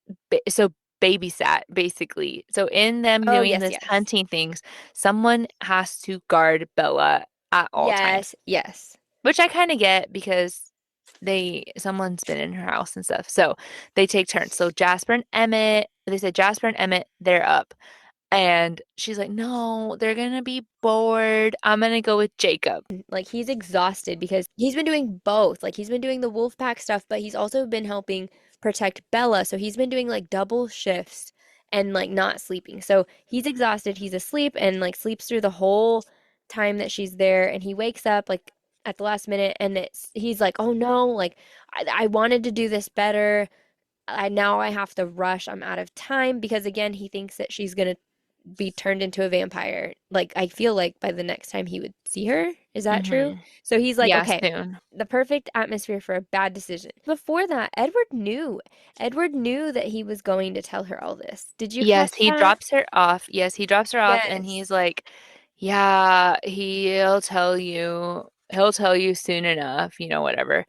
[SPEAKER 1] so babysat basically. So in them
[SPEAKER 2] Oh,
[SPEAKER 1] doing
[SPEAKER 2] yes,
[SPEAKER 1] this
[SPEAKER 2] yes.
[SPEAKER 1] hunting things, someone has to guard Bella at all times,
[SPEAKER 2] Yes, yes.
[SPEAKER 1] which I kind of get because someone's been in her house and stuff. So they take turns. So they said Jasper and Emmett, they're up. And she's like, no, they're gonna be bored. I'm gonna go with Jacob.
[SPEAKER 2] Like he's exhausted because he's been doing both. Like he's been doing the wolf pack stuff, but he's also been helping protect Bella. So he's been doing like double shifts and like not sleeping. So he's exhausted. He's asleep and like sleeps through the whole time that she's there. And he wakes up like at the last minute and he's like, oh no, like I wanted to do this better. I have to rush. I'm out of time because again, he thinks that she's gonna be turned into a vampire. Like I feel like by the next time he would see her. Is that true?
[SPEAKER 1] Hmm.
[SPEAKER 2] So he's like,
[SPEAKER 1] Yeah,
[SPEAKER 2] okay,
[SPEAKER 1] soon.
[SPEAKER 2] the perfect atmosphere for a bad decision. Before that, Edward knew. Edward knew that he was going to tell her all this. Did you catch
[SPEAKER 1] Yes, he
[SPEAKER 2] that?
[SPEAKER 1] drops her off. Yes, he drops her off and
[SPEAKER 2] Yes.
[SPEAKER 1] he's like, yeah, he'll tell you soon enough, whatever.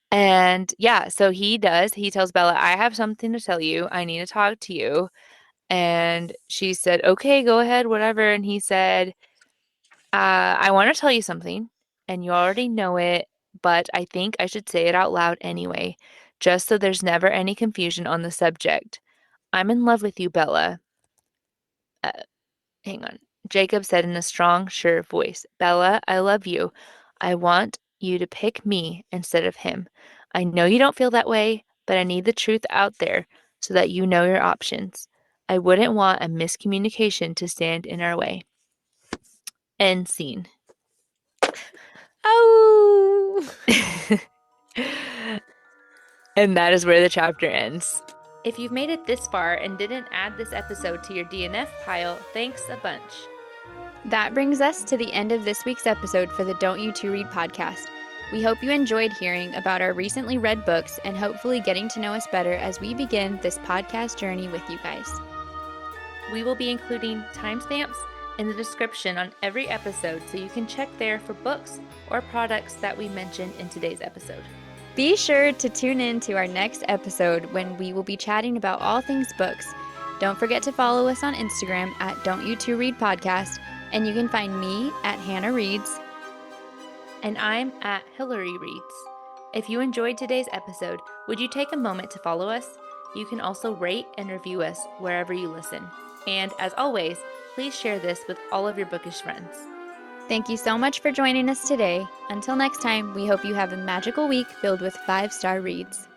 [SPEAKER 1] And yeah, so he does. He tells Bella, I have something to tell you. I need to talk to you. And she said, okay, go ahead, whatever. And he said, I want to tell you something, and you already know it, but I think I should say it out loud anyway, just so there's never any confusion on the subject. I'm in love with you, Bella. Uh, Hang on. Jacob said in a strong, sure voice, Bella, I love you. I want you to pick me instead of him. I know you don't feel that way, but I need the truth out there so that you know your options. I wouldn't want a miscommunication to stand in our way. End scene.
[SPEAKER 2] Oh.
[SPEAKER 1] And that is where the chapter ends. If you've made it this far and didn't add this episode to your DNF pile, thanks a bunch.
[SPEAKER 3] That brings us to the end of this week's episode for the Don't You Two Read podcast. We hope you enjoyed hearing about our recently read books and hopefully getting to know us better as we begin this podcast journey with you guys.
[SPEAKER 1] We will be including timestamps in the description on every episode so you can check there for books or products that we mentioned in today's episode.
[SPEAKER 3] Be sure to tune in to our next episode when we will be chatting about all things books. Don't forget to follow us on Instagram at Don't You Two Read Podcast, and you can find me at Hannah Reads.
[SPEAKER 1] And I'm at Hilary Reads. If you enjoyed today's episode, would you take a moment to follow us? You can also rate and review us wherever you listen. And as always, please share this with all of your bookish friends.
[SPEAKER 3] Thank you so much for joining us today. Until next time, we hope you have a magical week filled with 5-star reads.